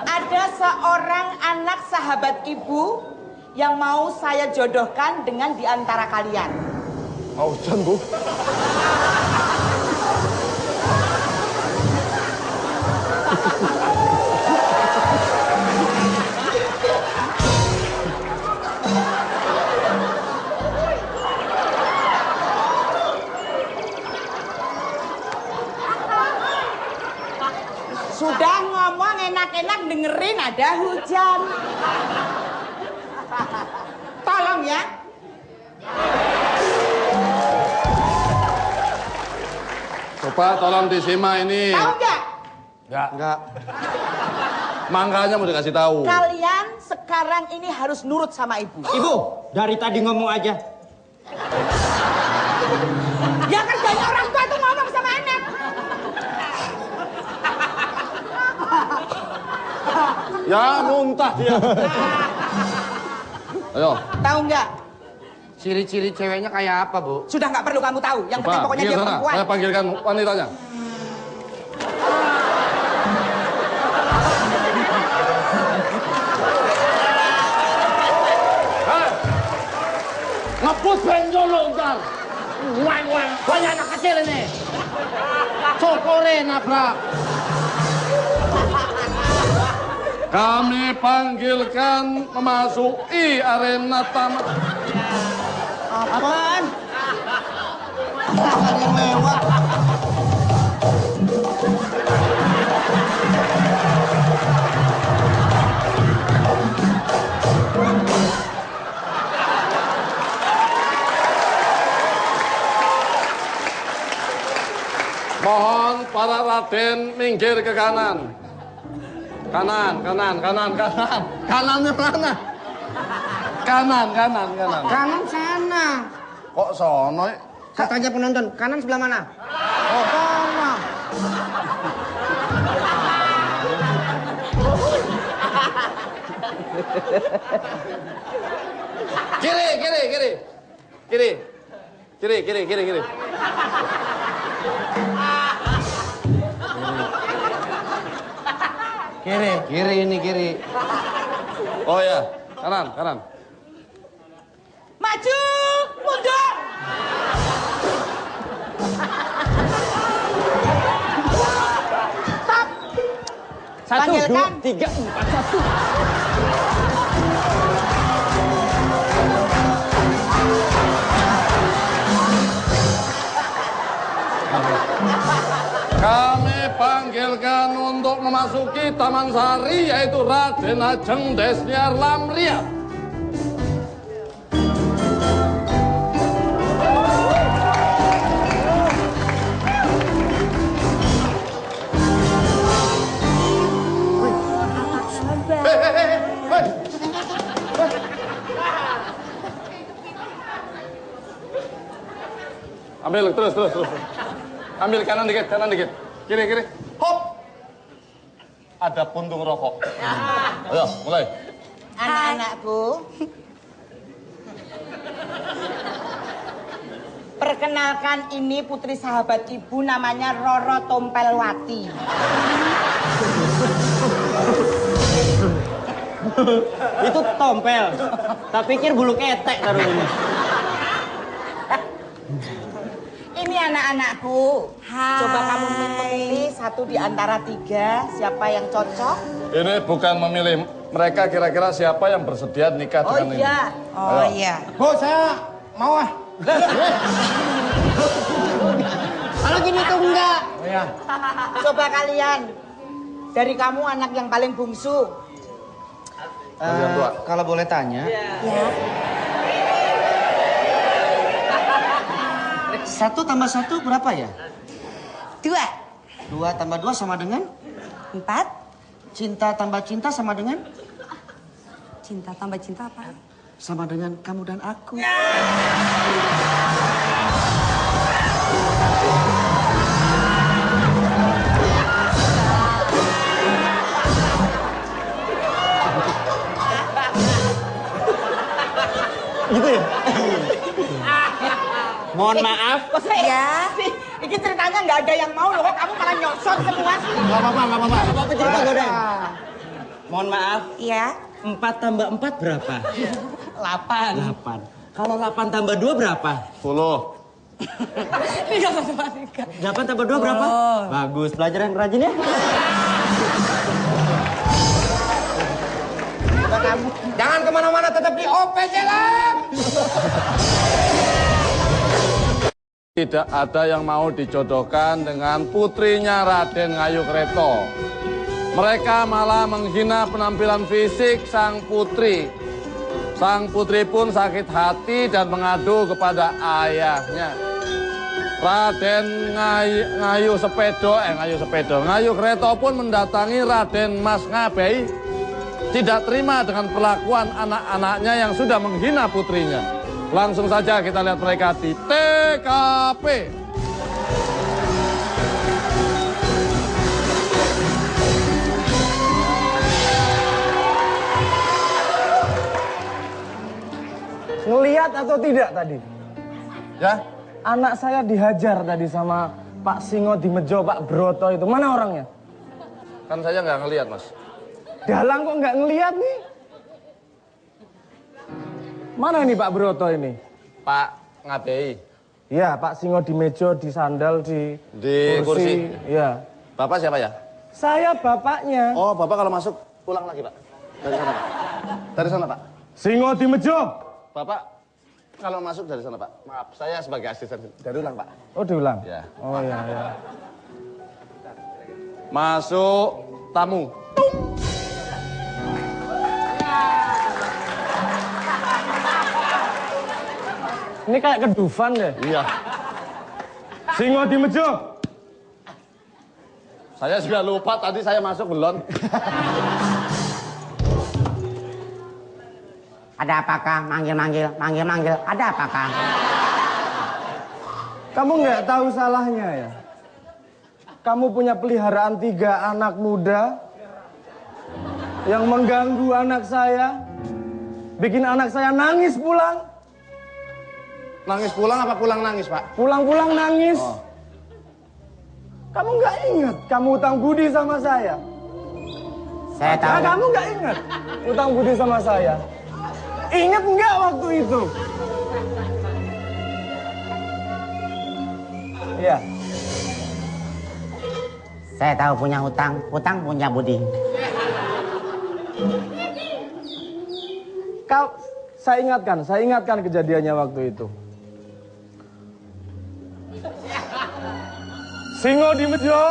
Ada seorang anak sahabat ibu yang mau saya jodohkan dengan diantara kalian.
Mau hujan, Bu?
hujan. Tolong ya.
Coba tolong disimak ini.
Tahu nggak?
Enggak. Makanya mau dikasih tahu.
Kalian sekarang ini harus nurut sama ibu.
Ibu, dari tadi ngomong aja.
Ya kerjanya orang tua tuh ngomong sama anak.
Ya muntah dia. Ayo.
Tahu nggak?
Ciri-ciri ceweknya kayak apa, Bu?
Sudah nggak perlu kamu tahu. Yang penting pokoknya dia
sana.
perempuan.
Saya panggilkan wanitanya. Ngebut benjol lo ntar. Wang. Banyak anak kecil ini. Cokore nabrak. Kami panggilkan memasuki arena tamat.
Apaan? Ada yang lewat.
Mohon para raden minggir ke kanan. Kanan. Kanannya mana? Kanan.
Kanan sana.
Kok sono?
Katanya penonton, kanan sebelah mana? Oh, sana.
Kiri.
Kiri.
Oh ya, kanan.
Maju, mundur. Stop.
1, 2,
Panggilkan.
3, 4, 1.
Kami panggilkan untuk memasuki Taman Sari yaitu Raden Ajeng Desniar Lamria. Ambil terus. Ambil kanan dikit. Kiri. Hop. Ada puntung rokok. Ayo, mulai.
Anak-anakku. Perkenalkan ini putri sahabat ibu namanya Roro Tompelwati.
Itu tompel. Tak pikir bulu ketek taruh ini.
Ini anak-anakku. Coba kamu memilih satu di antara 3. Siapa yang cocok?
Ini bukan memilih. Mereka kira-kira siapa yang bersedia nikah dengan ini.
Oh iya.
Bu, saya mau ah.
Kalau gini tuh enggak.
Oh ya.
Coba kalian. Dari kamu anak yang paling bungsu.
Yang tua.
Kalau boleh tanya,
Ya.
1 tambah 1 berapa ya?
2.
2 tambah 2 sama dengan?
4.
Cinta tambah cinta sama dengan?
Cinta tambah cinta apa?
Sama dengan kamu dan aku.
Gitu ya? Mohon maaf.
Ya. Ini ceritanya nggak ada yang mau loh. Kok kamu malah nyosor semua sih?
Gak apa-apa. Apa cerita Godeng? Mohon maaf.
Iya.
4 tambah 4 berapa? 8. Kalau 8 tambah 2 berapa?
10.
8 tambah 2 berapa? Bagus, belajar yang rajin ya.
Jangan kemana-mana, tetap di OPC Lab.
Tidak ada yang mau dijodohkan dengan putrinya Raden Ngayukreto. Mereka malah menghina penampilan fisik sang putri. Sang putri pun sakit hati dan mengadu kepada ayahnya. Raden Ngayu Kreto pun mendatangi Raden Mas Ngabei. Tidak terima dengan perlakuan anak-anaknya yang sudah menghina putrinya. Langsung saja kita lihat mereka di TKP.
Ngelihat atau tidak tadi?
Ya,
Anak saya dihajar tadi sama Pak Singo di Mejo, Pak Broto itu. Mana orangnya?
kan saya nggak ngelihat, Mas.
Dalang kok nggak ngelihat nih? Mana ini Pak Broto ini?
Pak Ngabei.
Iya, Pak Singo di Mejo, di sandal, di
kursi.
Iya.
Bapak siapa ya?
Saya bapaknya.
Oh, Bapak kalau masuk pulang lagi, Pak. Dari sana, Pak. Dari sana, Pak.
Singo di Mejo.
Bapak kalau masuk dari sana, Pak. Maaf, saya sebagai asisten. Dari ulang, Pak.
Oh, diulang?
Ya.
Oh, iya, iya.
Masuk tamu.
Ini kayak kedufan deh.
Iya.
Singo di Mejo.
Saya sudah lupa tadi saya masuk belum.
Ada apakah? Manggil-manggil, manggil-manggil. Ada apakah?
Kamu nggak tahu salahnya ya? Kamu punya peliharaan 3 anak muda yang mengganggu anak saya, bikin anak saya nangis pulang.
Nangis pulang apa pulang nangis, Pak?
Pulang-pulang nangis.
Oh.
Kamu nggak ingat kamu utang budi sama saya?
Saya tahu.
Nah, kamu nggak ingat utang budi sama saya? Ingat nggak waktu itu? Iya.
Saya tahu punya hutang, hutang punya budi.
Saya ingatkan kejadiannya waktu itu. Singo di Mejo.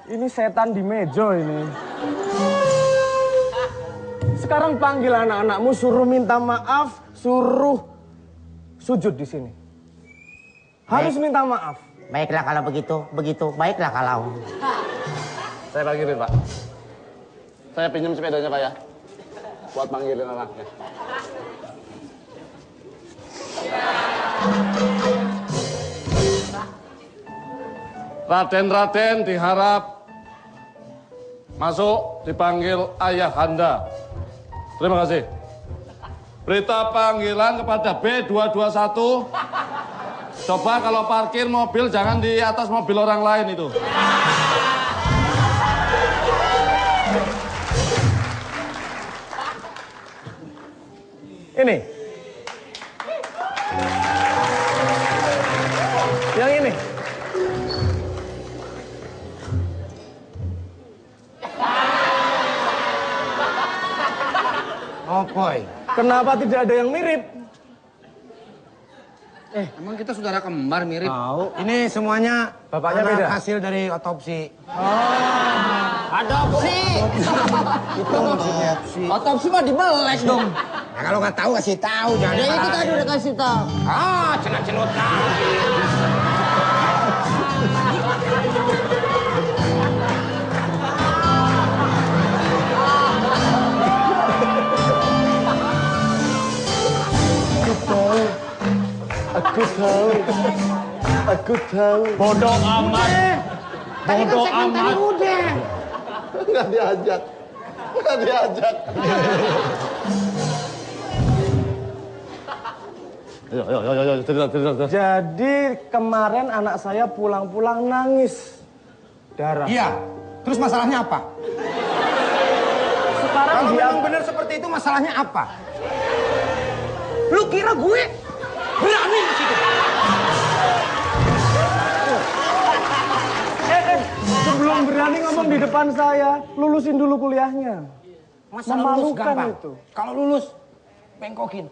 Ini setan di Mejo ini. Sekarang panggil anak-anakmu, suruh minta maaf, suruh sujud di sini. Harus minta maaf.
Baiklah kalau begitu, baiklah kalau.
Saya panggilin, Pak. Saya pinjam sepedanya, Pak ya. Buat panggilin anaknya. Raden-raden diharap masuk dipanggil ayahanda. Terima kasih. Berita panggilan kepada B221. Coba kalau parkir mobil jangan di atas mobil orang lain itu.
Ini. Yang ini.
Oh, boy.
Kenapa tidak ada yang mirip?
Emang kita saudara kembar mirip?
Tahu.
Ini semuanya
Bapaknya
anak
beda?
hasil dari otopsi.
Adopsi.
Itu maksudnya.
Otopsi mah dibelek dong.
Nah, kalau nggak tahu kasih tahu, jangan.
Ya itu tadi udah kasih tahu.
Ah, cenut-cenut lagi.
Aku tahu.
Bodoh amat. Bodoh amat.
Udah.
Nggak diajak. Nggak diajak. Ayo, cerita.
Jadi kemarin anak saya pulang-pulang nangis darah.
Iya. Terus masalahnya apa?
Sekarang
Kalau
dia
memang benar seperti itu, masalahnya apa? Lu kira gue berani di situ?
sebelum berani ngomong di depan saya, lulusin dulu kuliahnya.
Masalah lulus
Memalukan
gampang.
itu.
Kalau lulus, bengkokin.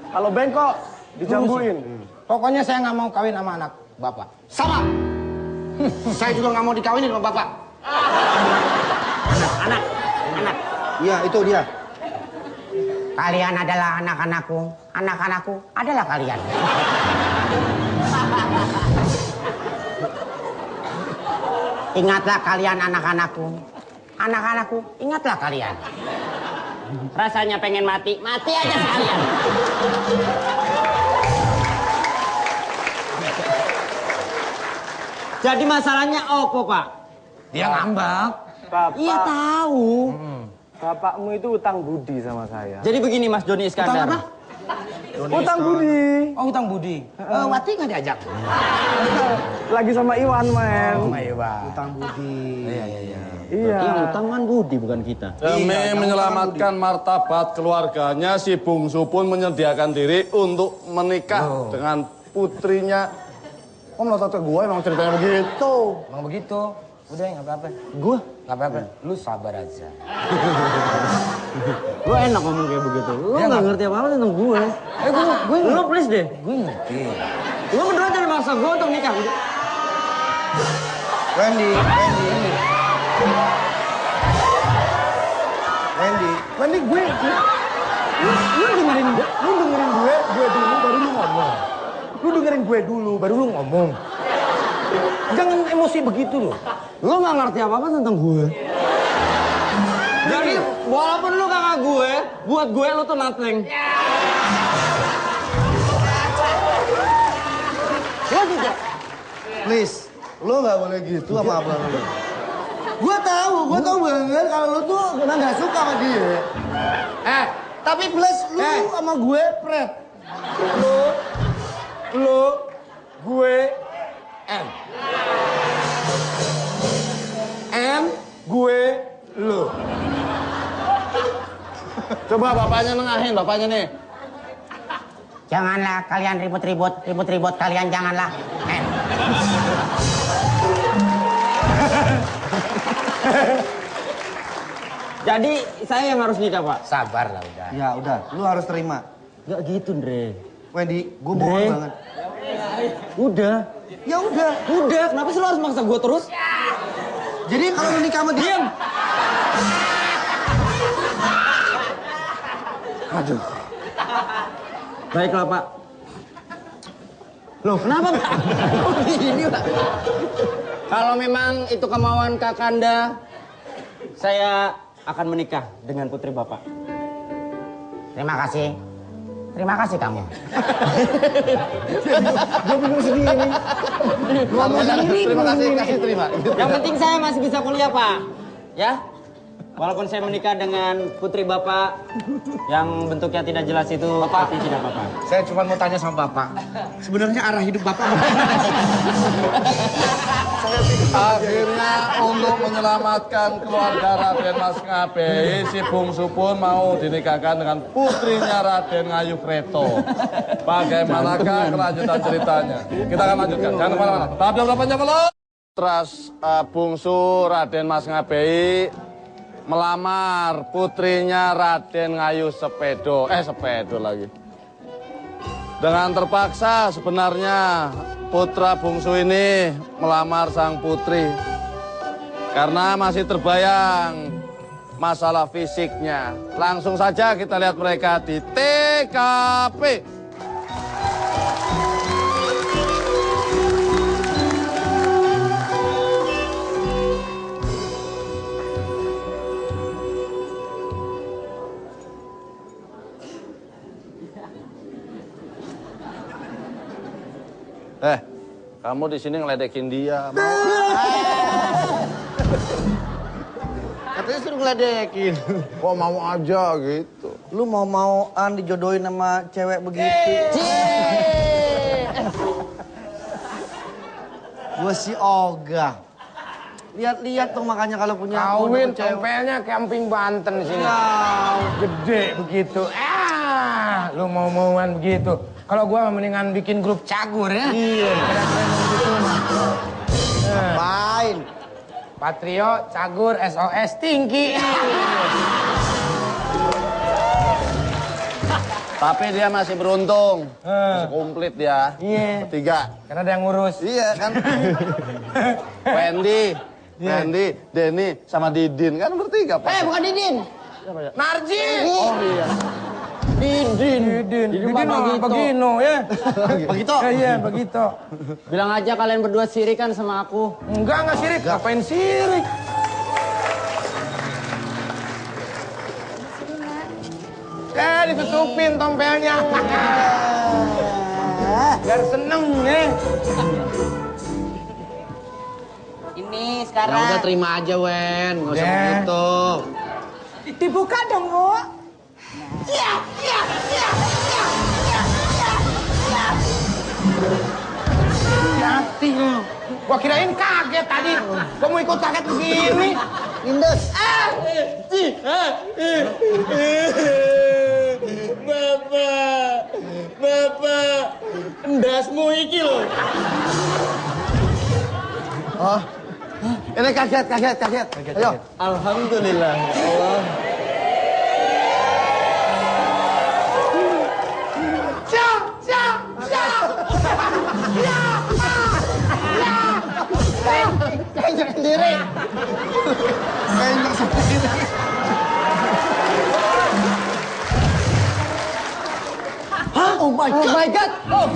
Kalau bengkok, dijambuin.
Pokoknya saya nggak mau kawin sama anak Bapak. Sama. Saya juga nggak mau dikawinin sama Bapak.
Anak.
Iya, itu dia.
Kalian adalah anak-anakku. Anak-anakku adalah kalian. Ingatlah kalian anak-anakku. Anak-anakku, ingatlah kalian. Rasanya pengen mati, mati aja sekalian.
Jadi masalahnya apa, Pak?
Dia ngambek.
Bapak,
Iya tahu.
bapakmu itu utang budi sama saya.
Jadi begini Mas Joni Iskandar.
Utang apa?
Utang budi.
Oh, utang budi. Wati nggak diajak?
Lagi sama Iwan, men.
Oh, Iwan.
Utang budi.
Iya.
Iya.
Yang utang kan Budi bukan kita.
Demi menyelamatkan martabat keluarganya, si bungsu pun menyediakan diri untuk menikah dengan putrinya.
Kok melotot ke gue emang ceritanya begitu?
Emang begitu. Udah nggak apa-apa.
Gue?
Nggak apa-apa. Lu sabar aja.
Lu enak ngomong kayak begitu. Lu nggak ngerti apa-apa tentang gue.
Gue
Lu please deh.
gue ngerti.
Lu berdua jangan maksa gue untuk nikah.
Wendy. Gue.
Lu dengerin gue dulu baru lu ngomong. Lu dengerin gue dulu baru lu ngomong. Jangan emosi begitu loh.
Lu nggak ngerti apa-apa tentang gue. Jadi walaupun lu kakak gue, buat gue lu tuh nothing. Lu juga.
Please, lo nggak boleh gitu sama abang lo. Gue tahu banget kalau lo tuh nggak suka sama dia. Tapi plus lo sama gue pret.
Lo, gue,
Gue, lo. Coba bapaknya nengahin, bapaknya nih.
Janganlah kalian ribut-ribut kalian janganlah.
Jadi saya yang harus nikah, Pak.
Sabar lah udah.
Ya udah, lo harus terima.
Gak gitu, Andre.
Wendy, gue bohong banget.
Udah.
Ya udah.
Udah, kenapa sih lu harus maksa gue terus?
Jadi kalau lo nikah sama dia.
Diam.
Aduh.
Baiklah, Pak. Loh, kenapa, Pak? Ini, Pak. Kalau memang itu kemauan Kakanda, saya akan menikah dengan putri Bapak.
Terima kasih. Terima kasih kamu.
Gue bingung sendiri nih. Ngomong sendiri.
Terima kasih, terima.
Yang penting saya masih bisa kuliah, Pak. Ya? Walaupun saya menikah dengan putri Bapak yang bentuknya tidak jelas itu, tapi tidak apa-apa.
Saya cuma mau tanya sama Bapak. Sebenarnya arah hidup Bapak
Akhirnya untuk menyelamatkan keluarga Raden Mas Ngabei, si bungsu pun mau dinikahkan dengan putrinya Raden Ngayu Kreto. Bagaimanakah kelanjutan ceritanya? Kita akan lanjutkan. Jangan kemana-mana. Tahap berapanya belum? Terus bungsu Raden Mas Ngabei melamar putrinya Raden Ngayu Sepedo lagi. Dengan terpaksa sebenarnya putra bungsu ini melamar sang putri karena masih terbayang masalah fisiknya. Langsung saja kita lihat mereka di TKP. Kamu di sini ngeledekin dia.
Katanya suruh ngeledekin.
Kok mau aja gitu.
Lu mau-mauan dijodohin sama cewek begitu. Gue si ogah. Lihat-lihat tuh makanya kalau punya
kawin
cewek.
tempelnya camping Banten sini. Gede begitu. Lu mau-mauan begitu. Kalau gua mendingan bikin grup cagur ya.
Iya.
Gitu mah.
Ngapain?
Patrio, cagur, SOS, tinggi.
Tapi dia masih beruntung. Masih komplit dia.
Iya.
Bertiga.
Karena ada yang ngurus.
Iya kan. Wendy, Denny, sama Didin. Kan bertiga, Pak.
Bukan Didin.
Narji.
Oh iya.
Didin sama Bagino ya.
Begitu.
Iya, begitu.
Bilang aja kalian berdua sirik kan sama aku.
Enggak sirik. Ngapain sirik? Ditutupin tompelnya. Biar seneng ya.
Ini
Ya
sekarang.
udah terima aja, Wen. Nggak usah begitu.
Dibuka dong, Bu.
Hati lu. Gua kirain kaget tadi. Gua mau ikut kaget begini.
Lindes. Bapak, endasmu iki loh.
Oh. Ini kaget. Ayo.
Alhamdulillah, Allah.
Kayak sendiri. Kayak sendiri.
Oh my God. Oh.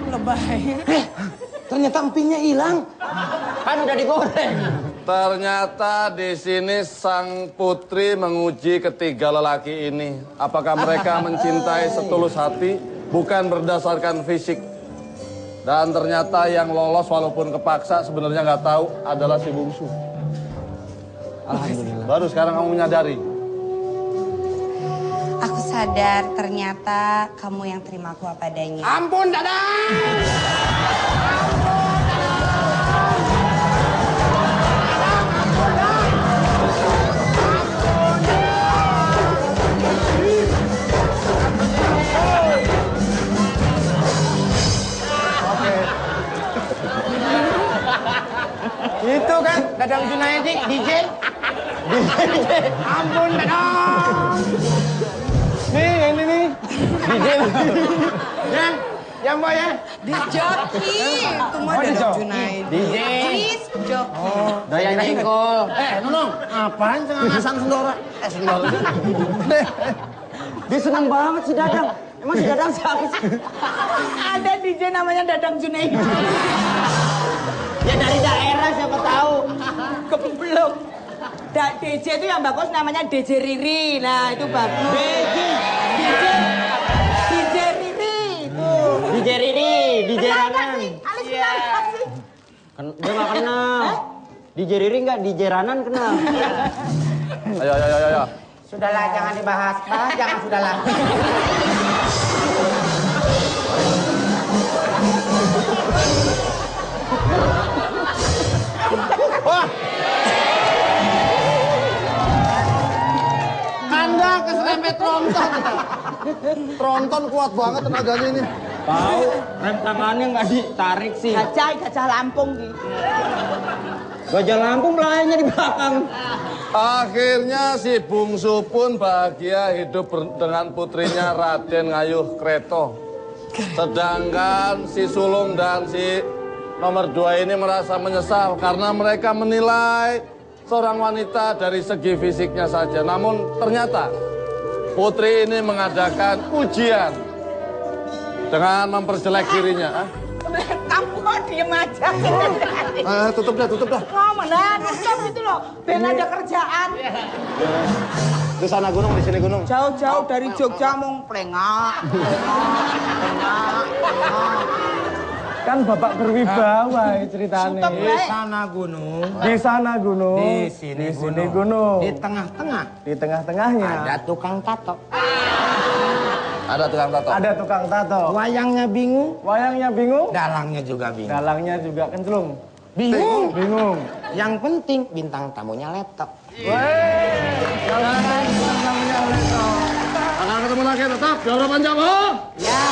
Lebay.
Ternyata empingnya hilang.
Kan udah digoreng.
Ternyata di sini sang putri menguji ketiga lelaki ini. Apakah mereka mencintai setulus hati, bukan berdasarkan fisik. Dan ternyata yang lolos walaupun kepaksa sebenarnya nggak tahu adalah si bungsu. Alhamdulillah. Baru sekarang kamu menyadari.
Aku sadar ternyata kamu yang terima aku apa adanya.
Ampun, Dadang. Itu kan Dadang Junaidi, DJ. Ampun, Dadang. Nih, yang ini nih. DJ. Yang boy ya.
Di joki, itu mah
di
Dadang
joki.
Junaidi.
DJ.
Please, joki.
Doyan jengkol.
Nunung, apaan cengang ngasang sendora? Sendora.
Dia seneng banget si Dadang. Emang si Dadang siapa sih?
Ada DJ namanya Dadang Junaidi.
Ya dari daerah siapa tahu.
Keblok. DJ itu yang bagus namanya DJ Riri. Nah, itu bagus. DJ Riri itu.
DJ Riri, DJ Ranan.
Alis kenal sih.
Dia nggak kenal. DJ Riri nggak, DJ Ranan kenal.
Ayo.
Sudahlah, jangan dibahas. Jangan sudahlah.
Wah. Anda keserempet tronton. Tronton kuat banget tenaganya ini.
Tahu, rem tangannya nggak ditarik sih.
Gajah Lampung gitu.
Gajah Lampung melayanya di belakang.
Akhirnya si bungsu pun bahagia hidup dengan putrinya Raden Ngayuh Kreto. Sedangkan si sulung dan si nomor 2 ini merasa menyesal karena mereka menilai seorang wanita dari segi fisiknya saja. Namun ternyata putri ini mengadakan ujian dengan memperjelek dirinya.
Kamu kok diem aja.
Tutup dah.
Ngomong lah, tutup gitu loh. Ben ada kerjaan.
Di sana gunung, di sini gunung.
Jauh-jauh dari Jogja mau plengak.
Kan bapak berwibawa ceritanya.
Di sana gunung.
Di sana gunung.
Di sini
gunung.
Di tengah-tengah.
Di tengah-tengahnya.
Ada tukang tato.
Ada tukang tato.
Ada tukang tato.
Wayangnya bingung.
Wayangnya bingung.
Dalangnya juga bingung.
Dalangnya juga kencelung.
Bingung.
Yang penting bintang tamunya laptop.
Akan ketemu lagi tetap di Panjang.
Ya.